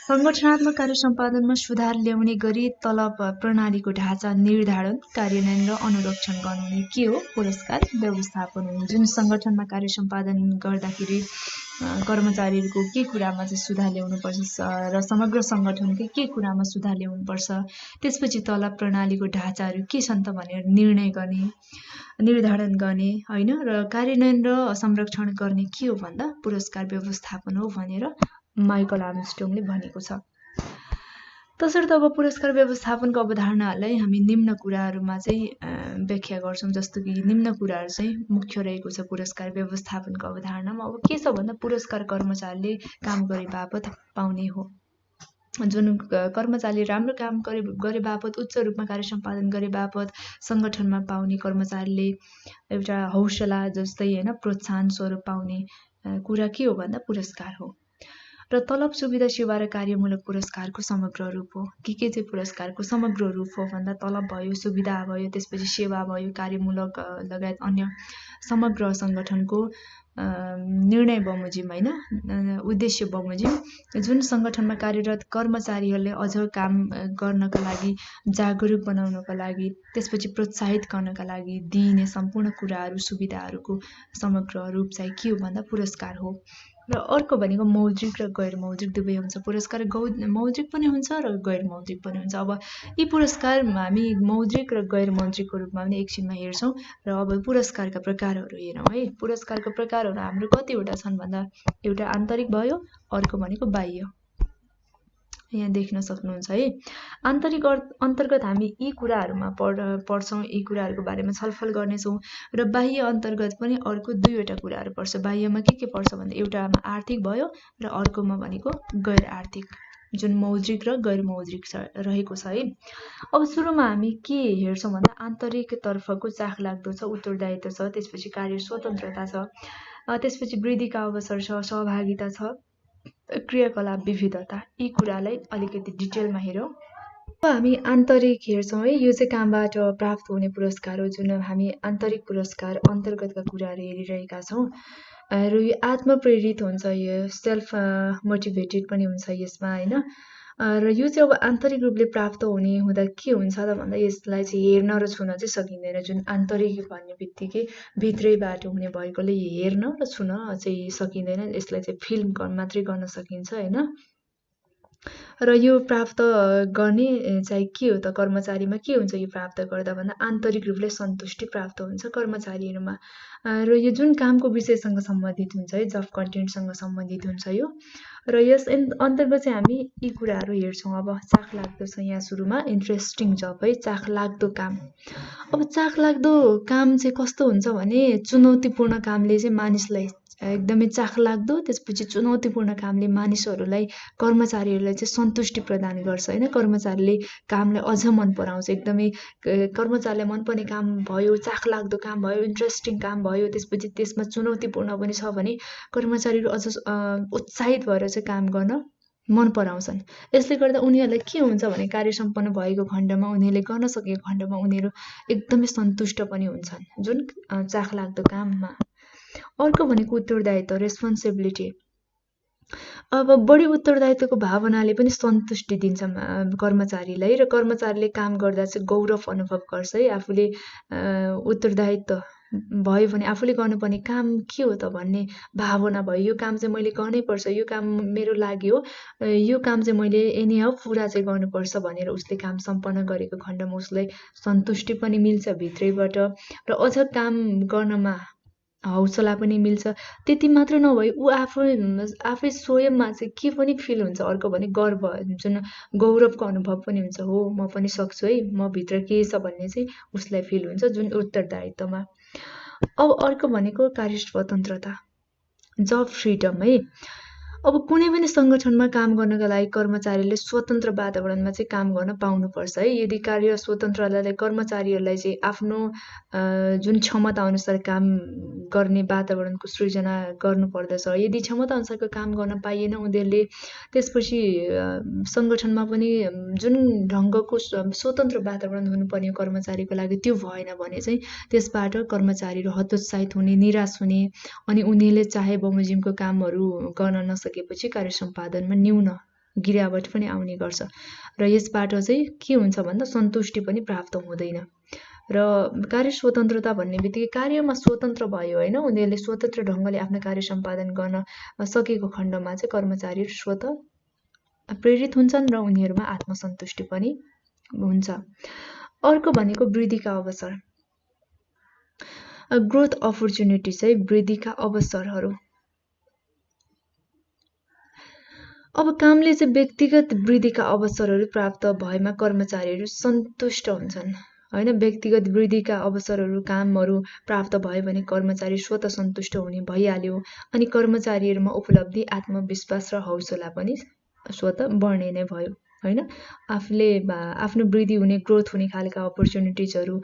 Speaker 1: सङ्गठनात्मक कार्य सम्पादनमा सुधार ल्याउने गरी तलब प्रणालीको ढाँचा निर्धारण, कार्यान्वयन र अनुरक्षण गर्नु के हो? पुरस्कार व्यवस्थापन हो। जुन सङ्गठनमा कार्य सम्पादन गर्दाखेरि कर्मचारीहरूको के कुरामा चाहिँ सुधार ल्याउनुपर्छ र समग्र सङ्गठनकै के कुरामा सुधार ल्याउनुपर्छ, त्यसपछि तलब प्रणालीको ढाँचाहरू के छन् त भनेर निर्णय गर्ने, निर्धारण गर्ने होइन, र कार्यान्वयन र संरक्षण गर्ने के हो भन्दा पुरस्कार व्यवस्थापन हो भनेर माइकल आर्मस्ट्रङले भनेको छ। तसर्थ अब पुरस्कार व्यवस्थापनको अवधारणालाई हामी निम्न कुराहरूमा चाहिँ व्याख्या गर्छौँ, जस्तो कि निम्न कुराहरू चाहिँ मुख्य रहेको छ पुरस्कार व्यवस्थापनको अवधारणामा। अब के छ भन्दा पुरस्कार कर्मचारीले काम गरे बापत पाउने हो। जुन कर्मचारीले राम्रो काम गरे बापत, उच्च रूपमा कार्य सम्पादन गरे बापत सङ्गठनमा पाउने कर्मचारीले एउटा हौसला जस्तै होइन, प्रोत्साहन स्वरूप पाउने कुरा के हो भन्दा पुरस्कार हो। र तलब सुविधा सेवा र कार्यमूलक पुरस्कारको समग्र रूप हो। के चाहिँ पुरस्कारको समग्र रूप हो भन्दा तलब भयो, सुविधा भयो, त्यसपछि सेवा भयो, कार्यमूलक लगायत अन्य समग्र सङ्गठनको निर्णय बमोजिम होइन, उद्देश्य बमोजिम जुन सङ्गठनमा कार्यरत कर्मचारीहरूले अझ काम गर्नका लागि, जागरुक बनाउनका लागि, त्यसपछि प्रोत्साहित गर्नका लागि दिइने सम्पूर्ण कुराहरू, सुविधाहरूको समग्र रूप चाहिँ के हो भन्दा पुरस्कार हो। र अर्को भनेको मौद्रिक र गैर मौद्रिक दुवै हुन्छ। पुरस्कार मौद्रिक पनि हुन्छ र गैर मौद्रिक पनि हुन्छ। अब यी पुरस्कार हामी मौद्रिक र गैर मौद्रिकको रूपमा पनि एकछिनमा हेर्छौँ। र अब पुरस्कारका प्रकारहरू हेरौँ है। पुरस्कारका प्रकारहरू हाम्रो कतिवटा छन् भन्दा एउटा आन्तरिक भयो, अर्को भनेको बाह्य। यहाँ देख्न सक्नुहुन्छ है। आन्तरिक अन्तर्गत हामी यी कुराहरूमा पढ्छौँ, यी कुराहरूको बारेमा छलफल गर्नेछौँ। र बाह्य अन्तर्गत पनि अर्को दुईवटा कुराहरू पर्छ। बाह्यमा के पर्छ भन्दा एउटामा आर्थिक भयो र अर्कोमा भनेको गैर आर्थिक, जुन मौद्रिक र गैर मौद्रिक रहेको छ है। अब सुरुमा हामी के हेर्छौँ भन्दा आन्तरिक तर्फको चाखलाग्दो छ, उत्तरदायित्व छ, त्यसपछि कार्य स्वतन्त्रता छ, त्यसपछि वृद्धिका अवसर छ, सहभागिता छ, क्रियाकलाप विविधता। यी कुरालाई अलिकति डिटेलमा हेरौँ। हामी आन्तरिक हेर्छौँ है, यो चाहिँ कामबाट प्राप्त हुने पुरस्कार हो, जुन हामी आन्तरिक पुरस्कार अन्तर्गतका कुराहरू हेरिरहेका छौँ। र यो आत्मप्रेरित हुन्छ, यो सेल्फ मोटिभेटेड पनि हुन्छ यसमा होइन। र यो चाहिँ अब आन्तरिक रूपले प्राप्त हुने हुँदा के हुन्छ त भन्दा यसलाई चाहिँ हेर्न र छुन चाहिँ सकिँदैन। जुन आन्तरिक भन्ने बित्तिकै भित्रैबाट हुने भएकोले हेर्न र छुन चाहिँ सकिँदैन, यसलाई चाहिँ फिल मात्रै गर्न सकिन्छ होइन। र यो प्राप्त गर्ने चाहिँ के हो त, कर्मचारीमा के हुन्छ यो प्राप्त गर्दा भन्दा आन्तरिक रूपले सन्तुष्टि प्राप्त हुन्छ कर्मचारीहरूमा। र यो जुन कामको विषयसँग सम्बन्धित हुन्छ है, जब कन्टेन्टसँग सम्बन्धित हुन्छ यो। र यस अन्तर्गत चाहिँ हामी यी कुराहरू हेर्छौँ। अब चाखलाग्दो छ यहाँ सुरुमा, इन्ट्रेस्टिङ जब है, चाखलाग्दो काम। अब चाखलाग्दो काम चाहिँ कस्तो हुन्छ भने चुनौतीपूर्ण कामले चाहिँ मानिसलाई एकदमै चाखलाग्दो, त्यसपछि चुनौतीपूर्ण कामले मानिसहरूलाई, कर्मचारीहरूलाई चाहिँ सन्तुष्टि प्रदान गर्छ होइन। कर्मचारीले कामलाई अझ मन पराउँछ, एकदमै कर्मचारीलाई मनपर्ने काम भयो, चाखलाग्दो काम भयो, इन्ट्रेस्टिङ काम भयो, त्यसपछि त्यसमा चुनौतीपूर्ण पनि छ भने कर्मचारीहरू अझ उत्साहित भएर चाहिँ काम गर्न मन पराउँछन्। यसले गर्दा उनीहरूलाई के हुन्छ भने कार्य सम्पन्न भएको खण्डमा, उनीहरूले गर्न सकेको खण्डमा उनीहरू एकदमै सन्तुष्ट पनि हुन्छन्, जुन चाखलाग्दो काममा। अर्को भनेको उत्तरदायित्व, रेस्पोन्सिबिलिटी। अब बढी उत्तरदायित्वको भावनाले पनि सन्तुष्टि दिन्छ कर्मचारीलाई, र कर्मचारीले काम गर्दा चाहिँ गौरव अनुभव गर्छ है। आफूले उत्तरदायित्व भयो भने आफूले गर्नुपर्ने काम के हो त भन्ने भावना भयो, यो काम चाहिँ मैले गर्नै पर्छ, यो काम मेरो लागि हो, यो काम चाहिँ मैले एनी हाउ पुरा चाहिँ गर्नुपर्छ भनेर उसले काम सम्पन्न गरेको खण्डमा उसलाई सन्तुष्टि पनि मिल्छ भित्रैबाट, र अझ काम गर्नमा हौसला पनि मिल्छ। त्यति मात्र नभई ऊ आफै स्वयंमा चाहिँ के पनि फिल हुन्छ, अर्को भने गर्व, जुन गौरवको अनुभव पनि हुन्छ, हो म पनि सक्छु है, म भित्र के छ भन्ने चाहिँ उसलाई फिल हुन्छ, जुन उत्तरदायित्वमा। अब अर्को भनेको कार्य स्वतन्त्रता, जब फ्रिडम है। अब कुनै पनि सङ्गठनमा काम गर्नका लागि कर्मचारीले स्वतन्त्र वातावरणमा चाहिँ काम गर्न पाउनुपर्छ है। यदि कार्य स्वतन्त्रताले कर्मचारीहरूलाई चाहिँ आफ्नो जुन क्षमता अनुसार काम गर्ने वातावरणको सृजना गर्नुपर्दछ। यदि क्षमता अनुसारको काम गर्न पाइएन उनीहरूले, त्यसपछि सङ्गठनमा पनि जुन ढङ्गको स्वतन्त्र वातावरण हुनुपर्ने कर्मचारीको लागि त्यो भएन भने चाहिँ त्यसबाट कर्मचारीहरू हतोत्साहित हुने, निराश हुने, अनि उनीहरूले चाहे बमोजिमको कामहरू गर्न नसकेपछि कार्य सम्पादनमा न्यून गिरावट पनि आउने गर्छ। र यसबाट चाहिँ के हुन्छ भन्दा सन्तुष्टि पनि प्राप्त हुँदैन। र कार्य स्वतन्त्रता भन्ने बित्तिकै कार्यमा स्वतन्त्र भयो होइन, उनीहरूले स्वतन्त्र ढङ्गले आफ्नो कार्य सम्पादन गर्न सकेको खण्डमा चाहिँ कर्मचारीहरू स्वतः प्रेरित हुन्छन् र उनीहरूमा आत्मसन्तुष्टि पनि हुन्छ। अर्को भनेको वृद्धिका अवसर, ग्रोथ अपर्च्युनिटिज है, वृद्धिका अवसरहरू। अब कामले चाहिँ व्यक्तिगत वृद्धिका अवसरहरू प्राप्त भएमा कर्मचारीहरू सन्तुष्ट हुन्छन् होइन। व्यक्तिगत वृद्धिका अवसरहरू, कामहरू प्राप्त भयो भने कर्मचारी स्वतः सन्तुष्ट हुने भइहाल्यो, अनि कर्मचारीहरूमा उपलब्धि, आत्मविश्वास र हौसला पनि स्वतः बढ्ने नै भयो होइन। आफूले आफ्नो वृद्धि हुने, ग्रोथ हुने खालका अपर्च्युनिटिजहरू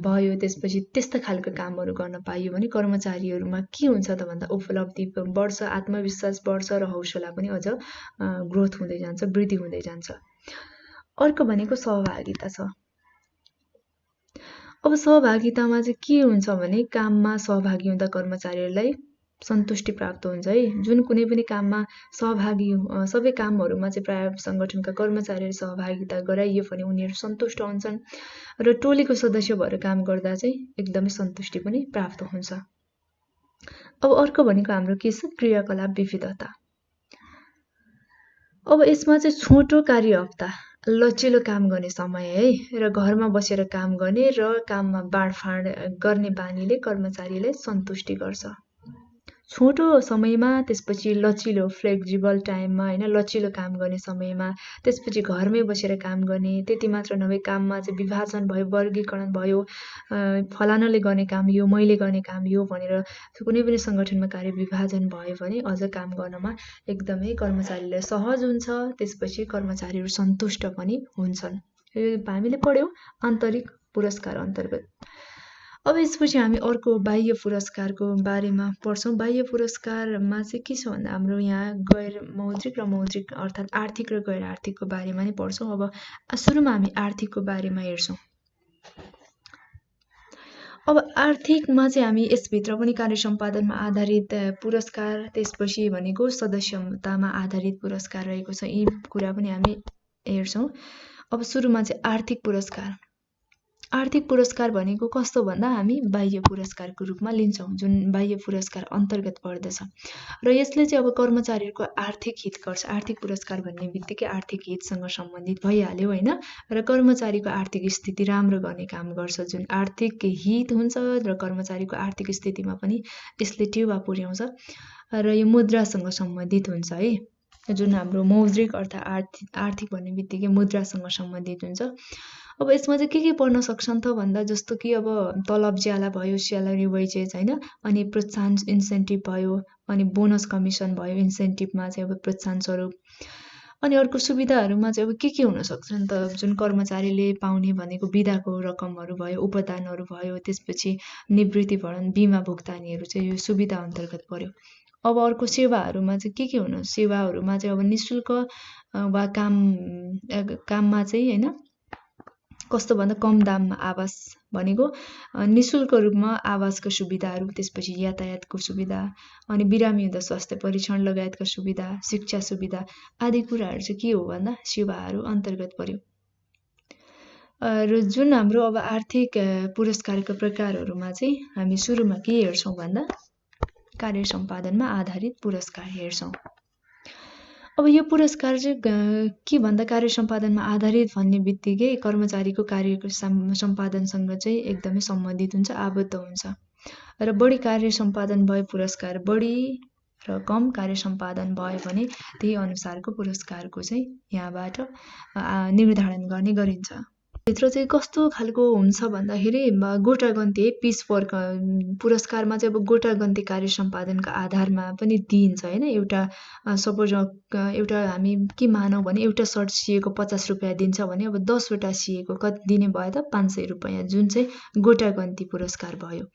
Speaker 1: भयो, त्यसपछि त्यस्ता खालको कामहरू गर्न पाइयो भने कर्मचारीहरूमा के हुन्छ त भन्दा उपलब्धि बढ्छ, आत्मविश्वास बढ्छ र हौसला पनि अझ ग्रोथ हुँदै जान्छ, वृद्धि हुँदै जान्छ। अर्को भनेको सहभागिता छ। अब सहभागितामा चाहिँ के हुन्छ भने काममा सहभागी हुँदा कर्मचारीहरूलाई सन्तुष्टि प्राप्त हुन्छ है। जुन कुनै पनि काममा सहभागी, सबै कामहरूमा चाहिँ प्राय सङ्गठनका कर्मचारीहरू सहभागिता गराइयो भने उनीहरू सन्तुष्ट हुन्छन्, र टोलीको सदस्य भएर काम गर्दा चाहिँ एकदमै सन्तुष्टि पनि प्राप्त हुन्छ। अब अर्को भनेको हाम्रो के छ, क्रियाकलाप विविधता। अब यसमा चाहिँ छोटो कार्य हप्ता, लचिलो काम गर्ने समय है, र घरमा बसेर काम गर्ने र काममा बाँडफाँड गर्ने बानीले कर्मचारीलाई सन्तुष्टि गर्छ। छोटो समयमा, त्यसपछि लचिलो फ्लेक्जिबल टाइममा होइन, लचिलो काम गर्ने समयमा, त्यसपछि घरमै बसेर काम गर्ने। त्यति मात्र नभए काममा चाहिँ विभाजन भयो, वर्गीकरण भयो, फलानाले गर्ने काम यो, मैले गर्ने काम यो भनेर कुनै पनि सङ्गठनमा कार्य विभाजन भयो भने अझ काम गर्नमा एकदमै कर्मचारीलाई सहज हुन्छ, त्यसपछि कर्मचारीहरू सन्तुष्ट पनि हुन्छन्। यो हामीले पढ्यौँ आन्तरिक पुरस्कार अन्तर्गत। अब यसपछि हामी अर्को बाह्य पुरस्कारको बारेमा पढ्छौँ। बाह्य पुरस्कारमा चाहिँ के छ भन्दा हाम्रो यहाँ गैर मौद्रिक र मौद्रिक अर्थात् आर्थिक र गैर आर्थिकको बारेमा नै पढ्छौँ। अब सुरुमा हामी आर्थिकको बारेमा हेर्छौँ। अब आर्थिकमा चाहिँ हामी यसभित्र पनि कार्य सम्पादनमा आधारित पुरस्कार, त्यसपछि भनेको सदस्यतामा आधारित पुरस्कार रहेको छ। यी कुरा पनि हामी हेर्छौँ। अब सुरुमा चाहिँ आर्थिक पुरस्कार। आर्थिक पुरस्कार भनेको कस्तो भन्दा हामी बाह्य पुरस्कारको रूपमा लिन्छौँ, जुन बाह्य पुरस्कार अन्तर्गत पर्दछ र यसले चाहिँ अब कर्मचारीहरूको आर्थिक हित गर्छ। आर्थिक पुरस्कार भन्ने बित्तिकै आर्थिक हितसँग सम्बन्धित भइहाल्यो होइन, र कर्मचारीको आर्थिक स्थिति राम्रो गर्ने काम गर्छ। जुन आर्थिक हित हुन्छ र कर्मचारीको आर्थिक स्थितिमा पनि यसले टेवा पुर्याउँछ र यो मुद्रासँग सम्बन्धित हुन्छ है। जुन हाम्रो मौद्रिक अर्थात् आर्थिक भन्ने बित्तिकै मुद्रासँग सम्बन्धित हुन्छ। अब यसमा चाहिँ के पर्न सक्छन् त भन्दा जस्तो कि अब तलब ज्याला भयो, स्यालेरी वेजेस होइन, अनि प्रोत्साहन इन्सेन्टिभ भयो, अनि बोनस कमिसन भयो इन्सेन्टिभमा चाहिँ अब प्रोत्साहन स्वरूप। अनि अर्को सुविधाहरूमा चाहिँ अब के हुन सक्छन् त, जुन कर्मचारीले पाउने भनेको बिदाको रकमहरू भयो, उपदानहरू भयो, त्यसपछि निवृत्तिभरण बिमा भुक्तानीहरू चाहिँ यो सुविधा अन्तर्गत पर्यो। अब अर्को सेवाहरूमा चाहिँ के हुन, सेवाहरूमा चाहिँ अब निःशुल्क वा काममा चाहिँ होइन, कस्तो भन्दा कम दाममा आवास भनेको निःशुल्क रूपमा आवासको सुविधाहरू, त्यसपछि यातायातको सुविधा, अनि बिरामी हुँदा स्वास्थ्य परीक्षण लगायतका सुविधा, शिक्षा सुविधा आदि कुराहरू चाहिँ के हो भन्दा सेवाहरू अन्तर्गत पर्यो। र जुन हाम्रो अब आर्थिक पुरस्कारका प्रकारहरूमा चाहिँ हामी सुरुमा के हेर्छौँ भन्दा कार्य सम्पादनमा आधारित पुरस्कार हेर्छौँ। अब यो पुरस्कार चाहिँ के भन्दा कार्य सम्पादनमा आधारित भन्ने बित्तिकै कर्मचारीको कार्यको सम्पादनसँग चाहिँ एकदमै सम्बन्धित हुन्छ, आबद्ध हुन्छ। र बढी कार्य सम्पादन भए पुरस्कार बढी र कम कार्य सम्पादन भयो भने त्यही अनुसारको पुरस्कारको चाहिँ यहाँबाट निर्धारण गर्ने गरिन्छ। भित्र चाहिँ कस्तो खालको हुन्छ भन्दाखेरि गोटागन्ती है, पिस वर्क पुरस्कारमा चाहिँ अब गोटागन्ती कार्य सम्पादनका आधारमा पनि दिइन्छ होइन। एउटा सपोज एउटा हामी के मानौँ भने एउटा सर्ट सिएको 50 रुपियाँ दिन्छ भने अब 10वटा सिएको कति दिने भयो त 500 रुपियाँ, जुन चाहिँ गोटागन्ती पुरस्कार भयो।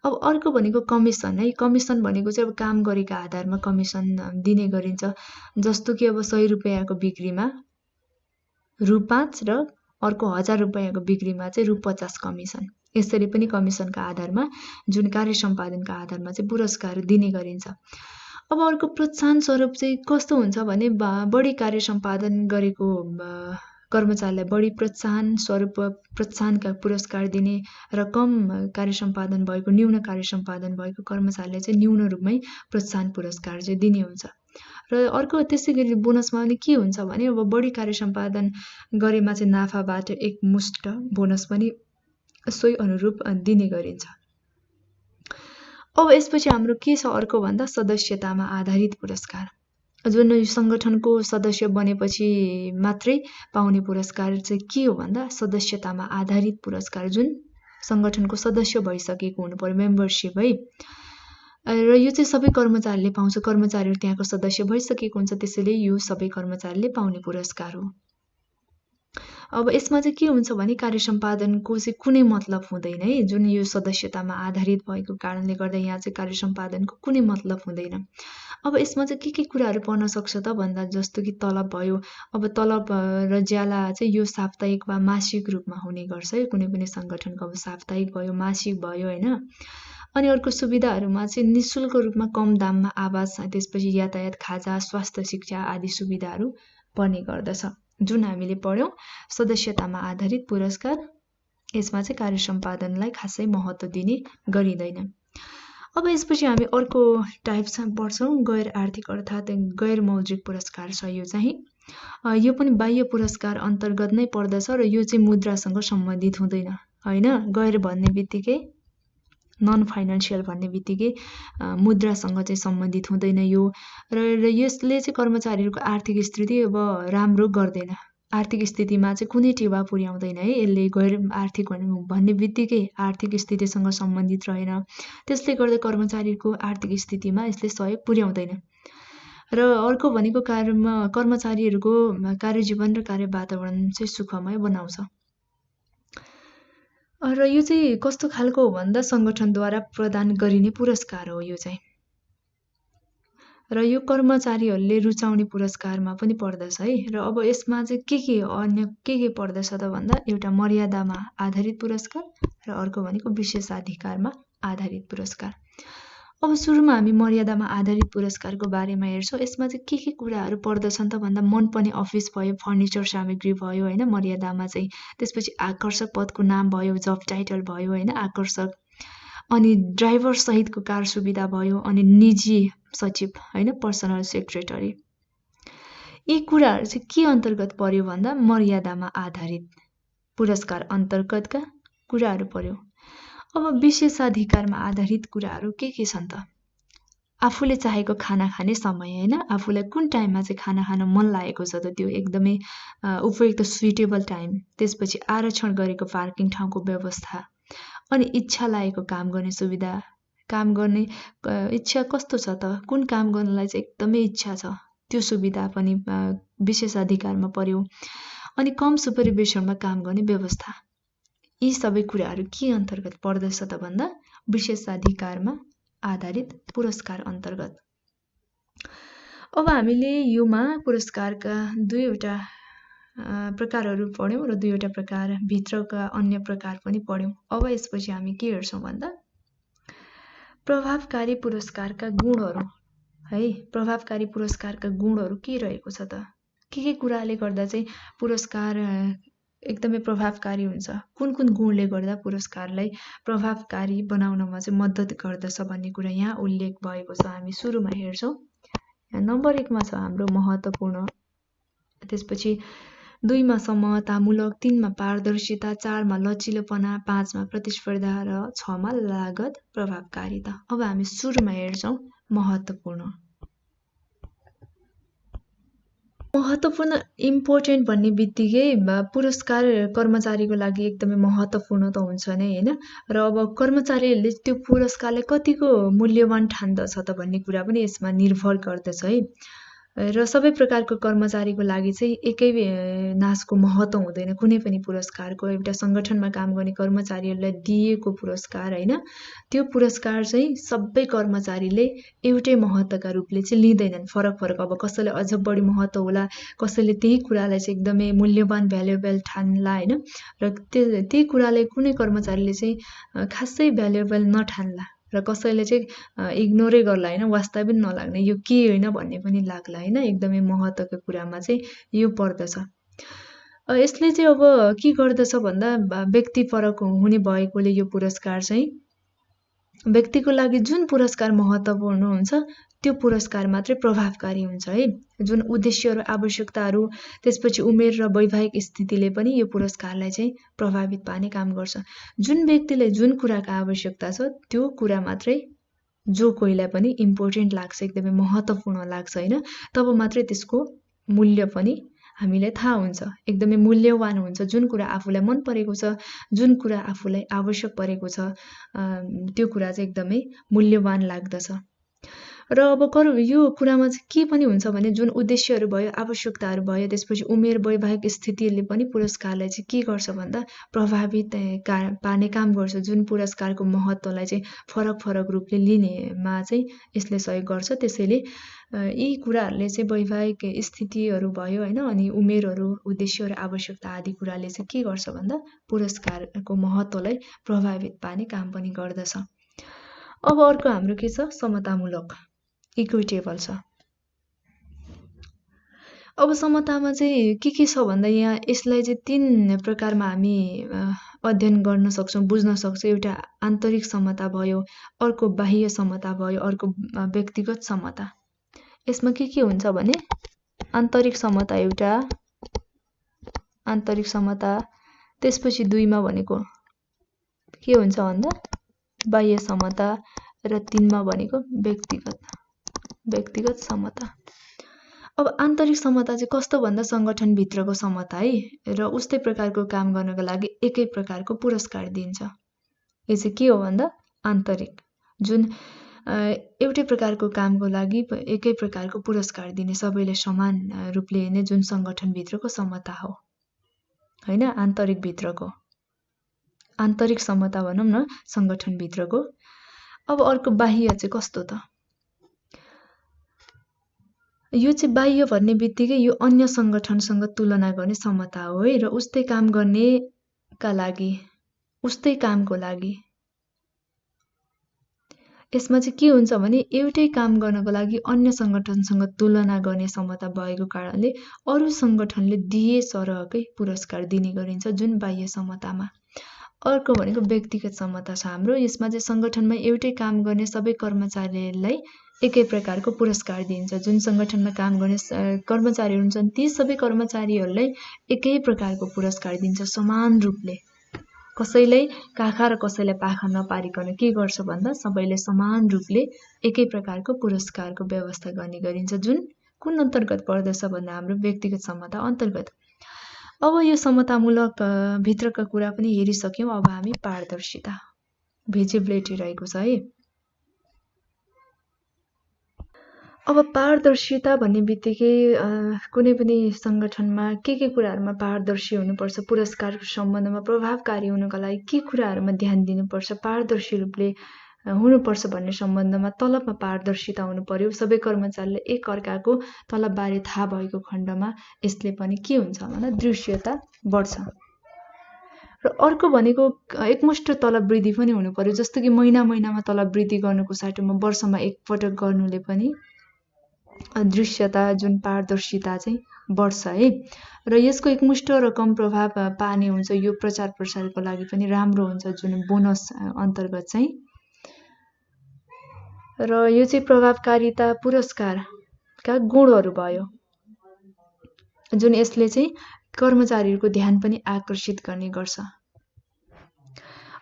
Speaker 1: अब अर्को भनेको कमिसन है। कमिसन भनेको चाहिँ अब काम गरेका आधारमा कमिसन दिने गरिन्छ। जस्तो कि अब 100 रुपियाँको बिक्रीमा रु 5 र अर्को 1000 रुपियाँको बिक्रीमा चाहिँ रु 50 कमिसन। यसरी पनि कमिसनका आधारमा जुन कार्य सम्पादनका आधारमा चाहिँ पुरस्कार दिने गरिन्छ। अब अर्को प्रोत्साहन स्वरूप चाहिँ कस्तो हुन्छ भने बढी कार्य सम्पादन गरेको कर्मचारीलाई बढी प्रोत्साहन स्वरूप प्रोत्साहनका पुरस्कार दिने र कम कार्य सम्पादन भएको न्यून कार्य सम्पादन भएको कर्मचारीलाई चाहिँ न्यून रूपमै प्रोत्साहन पुरस्कार चाहिँ दिने हुन्छ। र अर्को त्यसै गरी बोनसमा पनि के हुन्छ भने अब बढी कार्य सम्पादन गरेमा चाहिँ नाफाबाट एकमुष्ट बोनस पनि सोही अनुरूप दिने गरिन्छ। अब यसपछि हाम्रो के छ अर्को भन्दा सदस्यतामा आधारित पुरस्कार। जुन सङ्गठनको सदस्य बनेपछि मात्रै पाउने पुरस्कार चाहिँ के हो भन्दा सदस्यतामा आधारित पुरस्कार। जुन सङ्गठनको सदस्य भइसकेको हुनु पर्यो, मेम्बरसिप है। र यो चाहिँ सबै कर्मचारीले पाउँछ। कर्मचारीहरू त्यहाँको सदस्य भइसकेको हुन्छ, त्यसैले यो सबै कर्मचारीले पाउने पुरस्कार हो। अब यसमा चाहिँ के हुन्छ भने कार्य सम्पादनको चाहिँ कुनै मतलब हुँदैन है। जुन यो सदस्यतामा आधारित भएको कारणले गर्दा यहाँ चाहिँ कार्य सम्पादनको कुनै मतलब हुँदैन। अब यसमा चाहिँ के कुराहरू पर्न सक्छ त भन्दा जस्तो कि तलब भयो। अब तलब र ज्याला चाहिँ यो साप्ताहिक वा मासिक रूपमा हुने गर्छ है। कुनै पनि सङ्गठनको अब साप्ताहिक भयो, मासिक भयो होइन। अनि अर्को सुविधाहरूमा चाहिँ निःशुल्क रूपमा कम दाममा आवास, त्यसपछि यातायात, खाजा, स्वास्थ्य, शिक्षा आदि सुविधाहरू पर्ने गर्दछ। जुन हामीले पढ्यौँ सदस्यतामा आधारित पुरस्कार, यसमा चाहिँ कार्य सम्पादनलाई खासै महत्त्व दिने गरिँदैन। अब यसपछि हामी अर्को टाइप्समा पढ्छौँ, गैर आर्थिक अर्थात् गैर मौद्रिक पुरस्कार छ। यो चाहिँ यो पनि बाह्य पुरस्कार अन्तर्गत नै पर्दछ र यो चाहिँ मुद्रासँग सम्बन्धित हुँदैन होइन। गैर भन्ने बित्तिकै नन फाइनेन्सियल भन्ने बित्तिकै मुद्रासँग चाहिँ सम्बन्धित हुँदैन यो। र यसले चाहिँ कर्मचारीहरूको आर्थिक स्थिति अब राम्रो गर्दैन। आर्थिक स्थितिमा चाहिँ कुनै टेवा पुर्याउँदैन है। यसले गैर आर्थिक भन्ने बित्तिकै आर्थिक स्थितिसँग सम्बन्धित रहेन। त्यसले गर्दा कर्मचारीको आर्थिक स्थितिमा यसले सहयोग पुर्याउँदैन। र अर्को भनेको कर्मचारीहरूको कार्यजीवन र कार्य वातावरण चाहिँ सुखमय बनाउँछ। र यो चाहिँ कस्तो खालको हो भन्दा सङ्गठनद्वारा प्रदान गरिने पुरस्कार हो यो चाहिँ। र यो कर्मचारीहरूले रुचाउने पुरस्कारमा पनि पर्दछ है। र अब यसमा चाहिँ के अन्य के पर्दछ त भन्दा एउटा मर्यादामा आधारित पुरस्कार र अर्को भनेको विशेषाधिकारमा आधारित पुरस्कार। अब सुरुमा हामी मर्यादामा आधारित पुरस्कारको बारेमा हेर्छौँ। यसमा चाहिँ के कुराहरू पर्दछन् त भन्दा मनपर्ने अफिस भयो, फर्निचर सामग्री भयो होइन मर्यादामा चाहिँ। त्यसपछि आकर्षक पदको नाम भयो, जब टाइटल भयो होइन आकर्षक, अनि ड्राइभर सहितको कार सुविधा भयो, अनि निजी सचिव होइन पर्सनल सेक्रेटरी। यी कुराहरू चाहिँ के अन्तर्गत पर्यो भन्दा मर्यादामा आधारित पुरस्कार अन्तर्गतका कुराहरू पर्यो। अब विशेषाधिकारमा आधारित कुराहरू के छन् त? आफूले चाहेको खाना खाने समय होइन, आफूलाई कुन टाइममा चाहिँ खाना खान मन लागेको छ त त्यो एकदमै उपयुक्त सुइटेबल टाइम। त्यसपछि आरक्षण गरेको पार्किङ ठाउँको व्यवस्था, अनि इच्छा लागेको काम गर्ने सुविधा। काम गर्ने इच्छा कस्तो छ त, कुन काम गर्नलाई चाहिँ एकदमै इच्छा छ त्यो सुविधा पनि विशेषाधिकारमा पर्यो। अनि कम सुपरभिजनमा काम गर्ने व्यवस्था। यी सबै कुराहरू के अन्तर्गत पर्दछ त भन्दा विशेषाधिकारमा आधारित पुरस्कार अन्तर्गत। अब हामीले योमा पुरस्कारका दुईवटा प्रकारहरू पढ्यौँ र दुईवटा प्रकार भित्रका अन्य प्रकार पनि पढ्यौँ। अब यसपछि हामी के हेर्छौँ भन्दा प्रभावकारी पुरस्कारका गुणहरू है। प्रभावकारी पुरस्कारका गुणहरू के रहेको छ त? के कुराले गर्दा चाहिँ पुरस्कार एकदमै प्रभावकारी हुन्छ, कुन गुणले गर्दा पुरस्कारलाई प्रभावकारी बनाउनमा चाहिँ मद्दत गर्दछ भन्ने कुरा यहाँ उल्लेख भएको छ। हामी सुरुमा हेर्छौँ। नम्बर 1 मा छ हाम्रो महत्त्वपूर्ण, त्यसपछि 2 मा समतामूलक, 3 मा पारदर्शिता, 4 मा लचिलोपना, 5 मा प्रतिस्पर्धा र 6 मा लागत प्रभावकारिता। अब हामी सुरुमा हेर्छौँ महत्त्वपूर्ण। महत्त्वपूर्ण इम्पोर्टेन्ट भन्ने बित्तिकै पुरस्कार कर्मचारीको लागि एकदमै महत्त्वपूर्ण त हुन्छ नै होइन। र अब कर्मचारीहरूले त्यो पुरस्कारलाई कतिको मूल्यवान ठान्दछ त भन्ने कुरा पनि यसमा निर्भर गर्दछ है। र सबै प्रकारको कर्मचारीको लागि चाहिँ एकै नासको महत्त्व हुँदैन कुनै पनि पुरस्कारको। एउटा सङ्गठनमा काम गर्ने कर्मचारीहरूलाई दिएको पुरस्कार होइन, त्यो पुरस्कार चाहिँ सबै कर्मचारीले एउटै महत्त्वका रूपले चाहिँ लिँदैनन्। फरक अब कसैले अझ बढी महत्त्व होला, कसैले त्यही कुरालाई चाहिँ एकदमै मूल्यवान भ्यालुएबल ठान्ला होइन, र त्यही कुरालाई कुनै कर्मचारीले चाहिँ खासै भ्यालुएबल नठान्ला, र कसैले चाहिँ इग्नोरै गर्ला होइन, वास्ता पनि नलाग्ने, यो के होइन भन्ने पनि लाग्ला होइन। एकदमै महत्त्वको कुरामा चाहिँ यो पर्दछ। यसले चाहिँ अब के गर्दछ भन्दा व्यक्तिपरक हुने भएकोले यो पुरस्कार चाहिँ व्यक्तिको लागि जुन पुरस्कार महत्त्वपूर्ण हुन्छ त्यो पुरस्कार मात्रै प्रभावकारी हुन्छ है। जुन उद्देश्य र आवश्यकताहरू, त्यसपछि उमेर र वैवाहिक स्थितिले पनि यो पुरस्कारलाई चाहिँ प्रभावित पार्ने काम गर्छ। जुन व्यक्तिलाई जुन कुराको आवश्यकता छ त्यो कुरा मात्रै जो कोहीलाई पनि इम्पोर्टेन्ट लाग्छ, एकदमै महत्त्वपूर्ण लाग्छ होइन, तब मात्रै त्यसको मूल्य पनि हामीलाई थाहा हुन्छ, एकदमै मूल्यवान हुन्छ। जुन कुरा आफूलाई मन परेको छ, जुन कुरा आफूलाई आवश्यक परेको छ, त्यो कुरा चाहिँ एकदमै मूल्यवान लाग्दछ। र अब यो कुरामा चाहिँ के पनि हुन्छ भने जुन उद्देश्यहरू भयो, आवश्यकताहरू भयो, त्यसपछि उमेर वैवाहिक स्थितिले पनि पुरस्कारलाई चाहिँ के गर्छ भन्दा प्रभावित पार्ने काम गर्छ। जुन पुरस्कारको महत्त्वलाई चाहिँ फरक रूपले लिनेमा चाहिँ यसले सहयोग गर्छ। त्यसैले यी कुराहरूले चाहिँ वैवाहिक स्थितिहरू भयो होइन, अनि उमेरहरू, उद्देश्य र आवश्यकता आदि कुराले चाहिँ के गर्छ भन्दा पुरस्कारको महत्त्वलाई प्रभावित पार्ने काम पनि गर्दछ। अब अर्को हाम्रो के छ? समतामूलक, इक्विटेबल छ। अब समतामा चाहिँ के छ भन्दा यहाँ यसलाई चाहिँ 3 प्रकारमा हामी अध्ययन गर्न सक्छौँ, बुझ्न सक्छौँ। एउटा आन्तरिक समता भयो, अर्को बाह्य समता भयो, अर्को व्यक्तिगत समता। यसमा के हुन्छ भने आन्तरिक समता एउटा, आन्तरिक समता, त्यसपछि 2 मा भनेको के हुन्छ भन्दा बाह्य समता, र 3 मा भनेको व्यक्तिगत समता। अब आन्तरिक समता चाहिँ कस्तो भन्दा सङ्गठनभित्रको समता है, र उस्तै प्रकारको काम गर्नको लागि एकै प्रकारको पुरस्कार दिन्छ। यो चाहिँ के हो भन्दा आन्तरिक, जुन एउटै प्रकारको कामको लागि एकै प्रकारको पुरस्कार दिने, सबैले समान रूपले हेर्ने जुन सङ्गठनभित्रको समता हो होइन, आन्तरिक भित्रको। आन्तरिक समता भनौँ न सङ्गठनभित्रको। अब अर्को बाह्य चाहिँ कस्तो त? यो चाहिँ बाह्य भन्ने बित्तिकै यो अन्य सङ्गठनसँग तुलना गर्ने क्षमता हो है, र उस्तै काम गर्नेका लागि, उस्तै कामको लागि। यसमा चाहिँ के हुन्छ भने एउटै काम गर्नको लागि अन्य सङ्गठनसँग तुलना गर्ने क्षमता भएको कारणले अरू सङ्गठनले दिए सरहकै पुरस्कार दिने गरिन्छ जुन बाह्य क्षमतामा। अर्को भनेको व्यक्तिगत क्षमता छ हाम्रो। यसमा चाहिँ सङ्गठनमा एउटै काम गर्ने सबै कर्मचारीहरूलाई एकै प्रकारको पुरस्कार दिइन्छ। जुन सङ्गठनमा काम गर्ने कर्मचारीहरू हुन्छन् ती सबै कर्मचारीहरूलाई एकै प्रकारको पुरस्कार दिन्छ समान रूपले। कसैलाई काखा र कसैलाई पाखा नपारिकन के गर्छ भन्दा सबैले समान रूपले एकै प्रकारको पुरस्कारको व्यवस्था गर्ने गरिन्छ। जुन कुन अन्तर्गत पर्दछ भन्दा हाम्रो व्यक्तिगत क्षमता अन्तर्गत। अब यो समतामूलक भित्रका कुरा पनि हेरिसक्यौँ। अब हामी पारदर्शिता, भिजिबिलिटी रहेको छ है। अब पारदर्शिता भन्ने बित्तिकै कुनै पनि सङ्गठनमा के कुराहरूमा पारदर्शी हुनुपर्छ, पुरस्कारको सम्बन्धमा प्रभावकारी हुनुको लागि के कुराहरूमा ध्यान दिनुपर्छ, पारदर्शी रूपले हुनुपर्छ भन्ने सम्बन्धमा तलबमा पारदर्शिता हुनु पर्यो। सबै कर्मचारीले एक अर्काको तलबबारे थाहा भएको खण्डमा यसले पनि के हुन्छ भन्दा दृश्यता बढ्छ। र अर्को भनेको एकमुष्ट तलब वृद्धि पनि हुनु पर्यो। जस्तो कि महिनामा तलब वृद्धि गर्नुको साटोमा वर्षमा एकपटक गर्नुले पनि दृश्यता जुन पारदर्शिता चाहिँ बढ्छ है। र यसको एकमुष्ट रकम प्रभाव पार्ने हुन्छ। यो प्रचार प्रसारको लागि पनि राम्रो हुन्छ जुन बोनस अन्तर्गत चाहिँ। र यो चाहिँ प्रभावकारिता पुरस्कारका गुणहरू भयो जुन यसले चाहिँ कर्मचारीहरूको ध्यान पनि आकर्षित गर्ने गर्छ।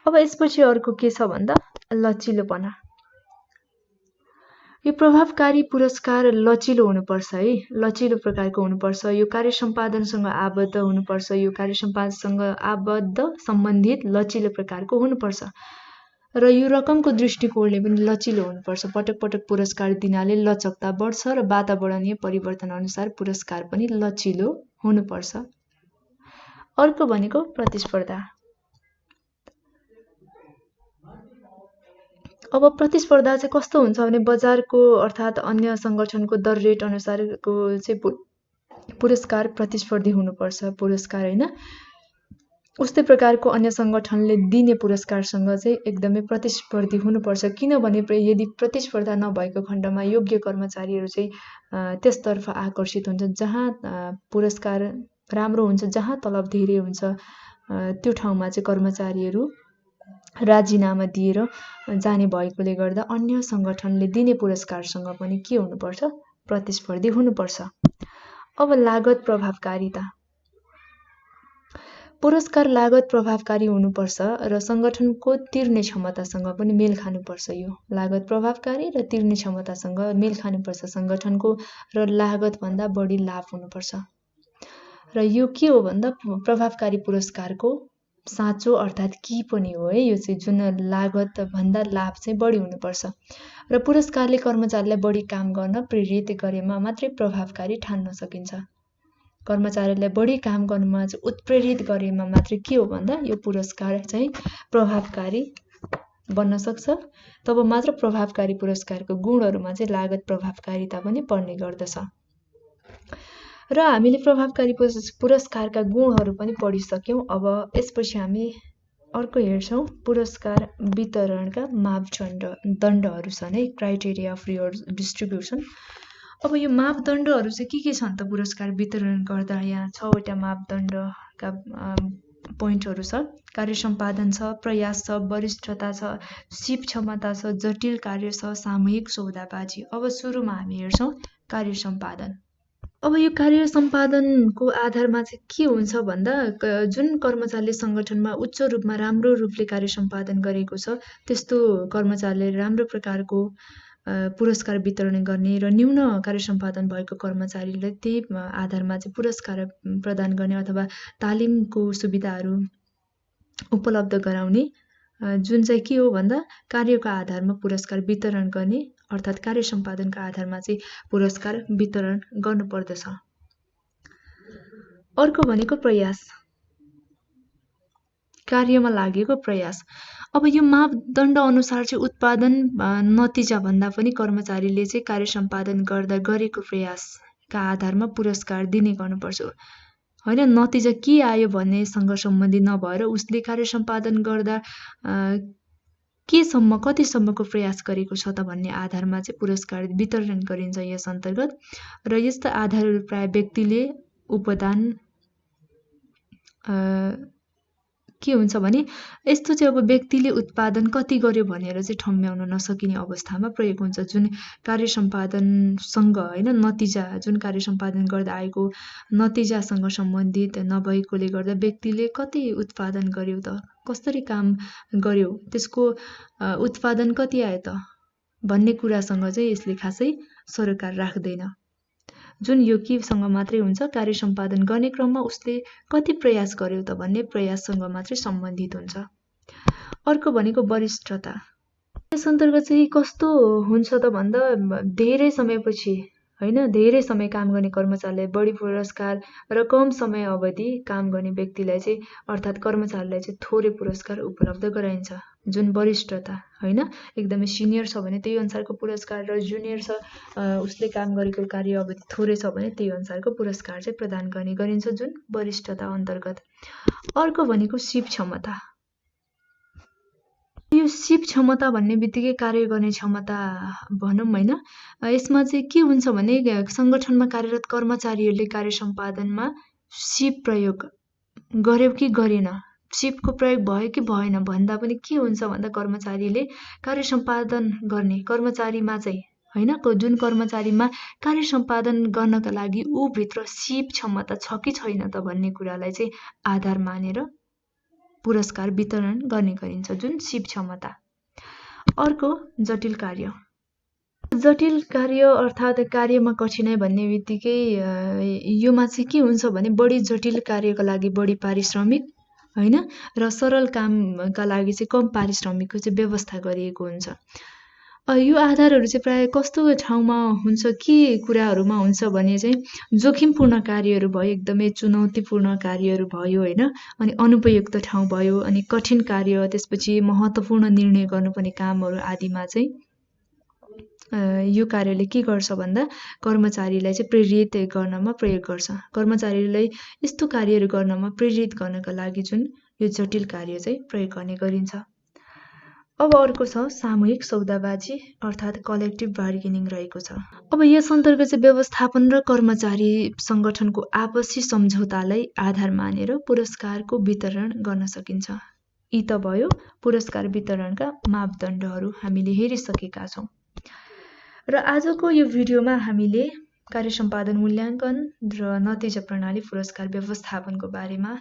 Speaker 1: अब यसपछि अर्को के छ भन्दा लचिलोपना। यो प्रभावकारी पुरस्कार लचिलो हुनुपर्छ है, लचिलो प्रकारको हुनुपर्छ। यो कार्य सम्पादनसँग आबद्ध हुनुपर्छ। यो कार्य सम्पादनसँग आबद्ध सम्बन्धित लचिलो प्रकारको हुनुपर्छ। र यो रकमको दृष्टिकोणले पनि लचिलो हुनुपर्छ। पटक पटक पुरस्कार दिनाले लचकता बढ्छ र वातावरणीय परिवर्तन अनुसार पुरस्कार पनि लचिलो हुनुपर्छ। अर्को भनेको प्रतिस्पर्धा। अब प्रतिस्पर्धा चाहिँ कस्तो हुन्छ भने बजारको अर्थात् अन्य सङ्गठनको दर रेट अनुसारको चाहिँ पुरस्कार प्रतिस्पर्धी हुनुपर्छ पुरस्कार होइन। उस्तै प्रकारको अन्य सङ्गठनले दिने पुरस्कारसँग चाहिँ एकदमै प्रतिस्पर्धी हुनुपर्छ। किनभने यदि प्रतिस्पर्धा नभएको खण्डमा योग्य कर्मचारीहरू चाहिँ त्यसतर्फ आकर्षित हुन्छन् जहाँ पुरस्कार राम्रो हुन्छ, जहाँ तलब धेरै हुन्छ त्यो ठाउँमा चाहिँ कर्मचारीहरू राजीनामा दिएर जाने भएकोले गर्दा अन्य सङ्गठनले दिने पुरस्कारसँग पनि के हुनुपर्छ प्रतिस्पर्धी हुनुपर्छ। अब लागत प्रभावकारिता। पुरस्कार लागत प्रभावकारी हुनुपर्छ र सङ्गठनको तिर्ने क्षमतासँग पनि मेल खानुपर्छ। यो लागत प्रभावकारी र तिर्ने क्षमतासँग मेल खानुपर्छ सङ्गठनको र लागतभन्दा बढी लाभ हुनुपर्छ। र यो के हो भन्दा प्रभावकारी पुरस्कारको साँचो अर्थात् की पनि हो है। यो चाहिँ जुन लागतभन्दा लाभ चाहिँ बढी हुनुपर्छ र पुरस्कारले कर्मचारीलाई बढी काम गर्न प्रेरित गरेमा मात्रै प्रभावकारी ठान्न सकिन्छ। कर्मचारीलाई बढी काम गर्नमा चाहिँ उत्प्रेरित गरेमा मात्रै के हो भन्दा यो पुरस्कार चाहिँ प्रभावकारी बन्न सक्छ। तब मात्र प्रभावकारी पुरस्कारको गुणहरूमा चाहिँ लागत प्रभावकारिता पनि पर्ने गर्दछ। र हामीले प्रभावकारी पुरस्कारका गुणहरू पनि पढिसक्यौँ। अब यसपछि हामी अर्को हेर्छौँ पुरस्कार वितरणका मापदण्डहरू छन् है, क्राइटेरिया अफ रिवार्ड डिस्ट्रिब्युसन। अब यो मापदण्डहरू चाहिँ के छन् त पुरस्कार वितरण गर्दा? यहाँ 6वटा मापदण्डका पोइन्टहरू छ। कार्य सम्पादन छ, प्रयास छ, वरिष्ठता छ, सिप क्षमता छ, जटिल कार्य छ, सामूहिक सौदाबाजी। अब सुरुमा हामी हेर्छौँ कार्य सम्पादन। अब यो कार्य सम्पादनको आधारमा चाहिँ के हुन्छ भन्दा जुन कर्मचारीले सङ्गठनमा उच्च रूपमा राम्रो रूपले कार्य सम्पादन गरेको छ त्यस्तो कर्मचारीले राम्रो प्रकारको पुरस्कार वितरण गर्ने र न्यून कार्य सम्पादन भएको कर्मचारीलाई त्यही आधारमा चाहिँ पुरस्कार प्रदान गर्ने अथवा तालिमको सुविधाहरू उपलब्ध गराउने जुन चाहिँ के हो भन्दा कार्यको आधारमा पुरस्कार वितरण गर्ने अर्थात् कार्य सम्पादनको आधारमा चाहिँ पुरस्कार वितरण गर्नुपर्दछ। अर्को भनेको प्रयास। कार्यमा लागेको प्रयास। अब यो मापदण्ड अनुसार चाहिँ उत्पादन नतिजा भन्दा पनि कर्मचारीले चाहिँ कार्य सम्पादन गर्दा गरेको प्रयासका आधारमा पुरस्कार दिने गर्नुपर्छ होइन। नतिजा के आयो भन्नेसँग सम्बन्धित नभएर उसले कार्य सम्पादन गर्दा केसम्म कतिसम्मको प्रयास गरेको छ त भन्ने आधारमा चाहिँ पुरस्कार वितरण गरिन्छ यस अन्तर्गत। र यस्ता आधारहरू प्राय व्यक्तिले उपदान के हुन्छ भने यस्तो चाहिँ अब व्यक्तिले उत्पादन कति गर्यो भनेर चाहिँ ठम्म्याउन नसकिने अवस्थामा प्रयोग हुन्छ। जुन कार्य सम्पादनसँग होइन नतिजा जुन कार्य सम्पादन गर्दा आएको नतिजासँग सम्बन्धित नभएकोले गर्दा व्यक्तिले कति उत्पादन गर्यो त, कसरी काम गर्यो, त्यसको उत्पादन कति आयो त भन्ने कुरासँग चाहिँ यसले खासै सरोकार राख्दैन। जुन यो केसँग मात्रै हुन्छ, कार्य सम्पादन गर्ने क्रममा उसले कति प्रयास गर्यो त भन्ने प्रयाससँग मात्रै सम्बन्धित हुन्छ। अर्को भनेको वरिष्ठता। यस अन्तर्गत चाहिँ कस्तो हुन्छ त भन्दा धेरै समयपछि होइन धेरै समय काम गर्ने कर्मचारीलाई बढी पुरस्कार र कम समय अवधि काम गर्ने व्यक्तिलाई चाहिँ अर्थात् कर्मचारीलाई चाहिँ थोरै पुरस्कार उपलब्ध गराइन्छ। जुन वरिष्ठता होइन एकदमै सिनियर छ भने त्यही अनुसारको पुरस्कार र जुनियर छ उसले काम गरेको कार्य अवधि थोरै छ भने त्यही अनुसारको पुरस्कार चाहिँ प्रदान गर्ने गरिन्छ जुन वरिष्ठता अन्तर्गत। अर्को भनेको सिप क्षमता। यो सिप क्षमता भन्ने बित्तिकै कार्य गर्ने क्षमता भनौँ होइन। यसमा चाहिँ के हुन्छ भने सङ्गठनमा कार्यरत कर्मचारीहरूले कार्य सम्पादनमा सिप प्रयोग गर्यो कि गरेन, सिपको प्रयोग भयो कि भएन भन्दा पनि के हुन्छ भन्दा कर्मचारीले कार्य सम्पादन गर्ने कर्मचारीमा चाहिँ होइन जुन कर्मचारीमा कार्य सम्पादन गर्नका लागि ऊभित्र सिप क्षमता छ कि छैन त भन्ने कुरालाई चाहिँ आधार मानेर पुरस्कार वितरण गर्ने गरिन्छ जुन सिप क्षमता। अर्को जटिल कार्य। जटिल कार्य अर्थात् कार्यमा कठिनाइ भन्ने बित्तिकै योमा चाहिँ के हुन्छ भने बढी जटिल कार्यका लागि बढी पारिश्रमिक होइन र सरल कामका लागि चाहिँ कम पारिश्रमिकको चाहिँ व्यवस्था गरिएको हुन्छ। यो आधारहरू चाहिँ प्रायः कस्तो ठाउँमा हुन्छ, के कुराहरूमा हुन्छ भने चाहिँ जोखिमपूर्ण कार्यहरू भयो, एकदमै चुनौतीपूर्ण कार्यहरू भयो होइन, अनि अनुपयुक्त ठाउँ भयो, अनि कठिन कार्य, त्यसपछि महत्त्वपूर्ण निर्णय गर्नुपर्ने कामहरू आदिमा चाहिँ यो कार्यले के गर्छ भन्दा कर्मचारीलाई चाहिँ प्रेरित गर्नमा प्रयोग गर्छ। कर्मचारीलाई यस्तो कार्यहरू गर्नमा प्रेरित गर्नका लागि जुन यो जटिल कार्य चाहिँ प्रयोग गर्ने गरिन्छ। अब अर्को छ सामूहिक सौदाबाजी अर्थात् कलेक्टिभ बार्गेनिङ रहेको छ। अब यस अन्तर्गत चाहिँ व्यवस्थापन र कर्मचारी सङ्गठनको आपसी सम्झौतालाई आधार मानेर पुरस्कारको वितरण गर्न सकिन्छ। यी त भयो पुरस्कार वितरणका मापदण्डहरू हामीले हेरिसकेका छौँ। र आजको यो भिडियोमा हामीले कार्य सम्पादन मूल्याङ्कन र नतिजा प्रणाली पुरस्कार व्यवस्थापनको बारेमा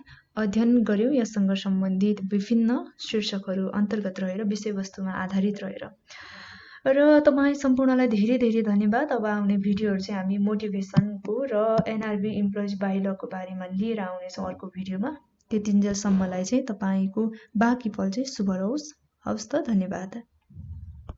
Speaker 1: अध्ययन गर्यौँ। यससँग सम्बन्धित विभिन्न शीर्षकहरू अन्तर्गत रहेर विषयवस्तुमा आधारित रहेर। र तपाईँ सम्पूर्णलाई धेरै धेरै धन्यवाद। अब आउने भिडियोहरू चाहिँ हामी मोटिभेसनको र एनआरबी इम्प्लोइज बाइलको बारेमा लिएर आउनेछौँ अर्को भिडियोमा। त्यतिन्जेलसम्मलाई चाहिँ तपाईँको बाँकी पल चाहिँ शुभ रहोस्। हवस् त, धन्यवाद।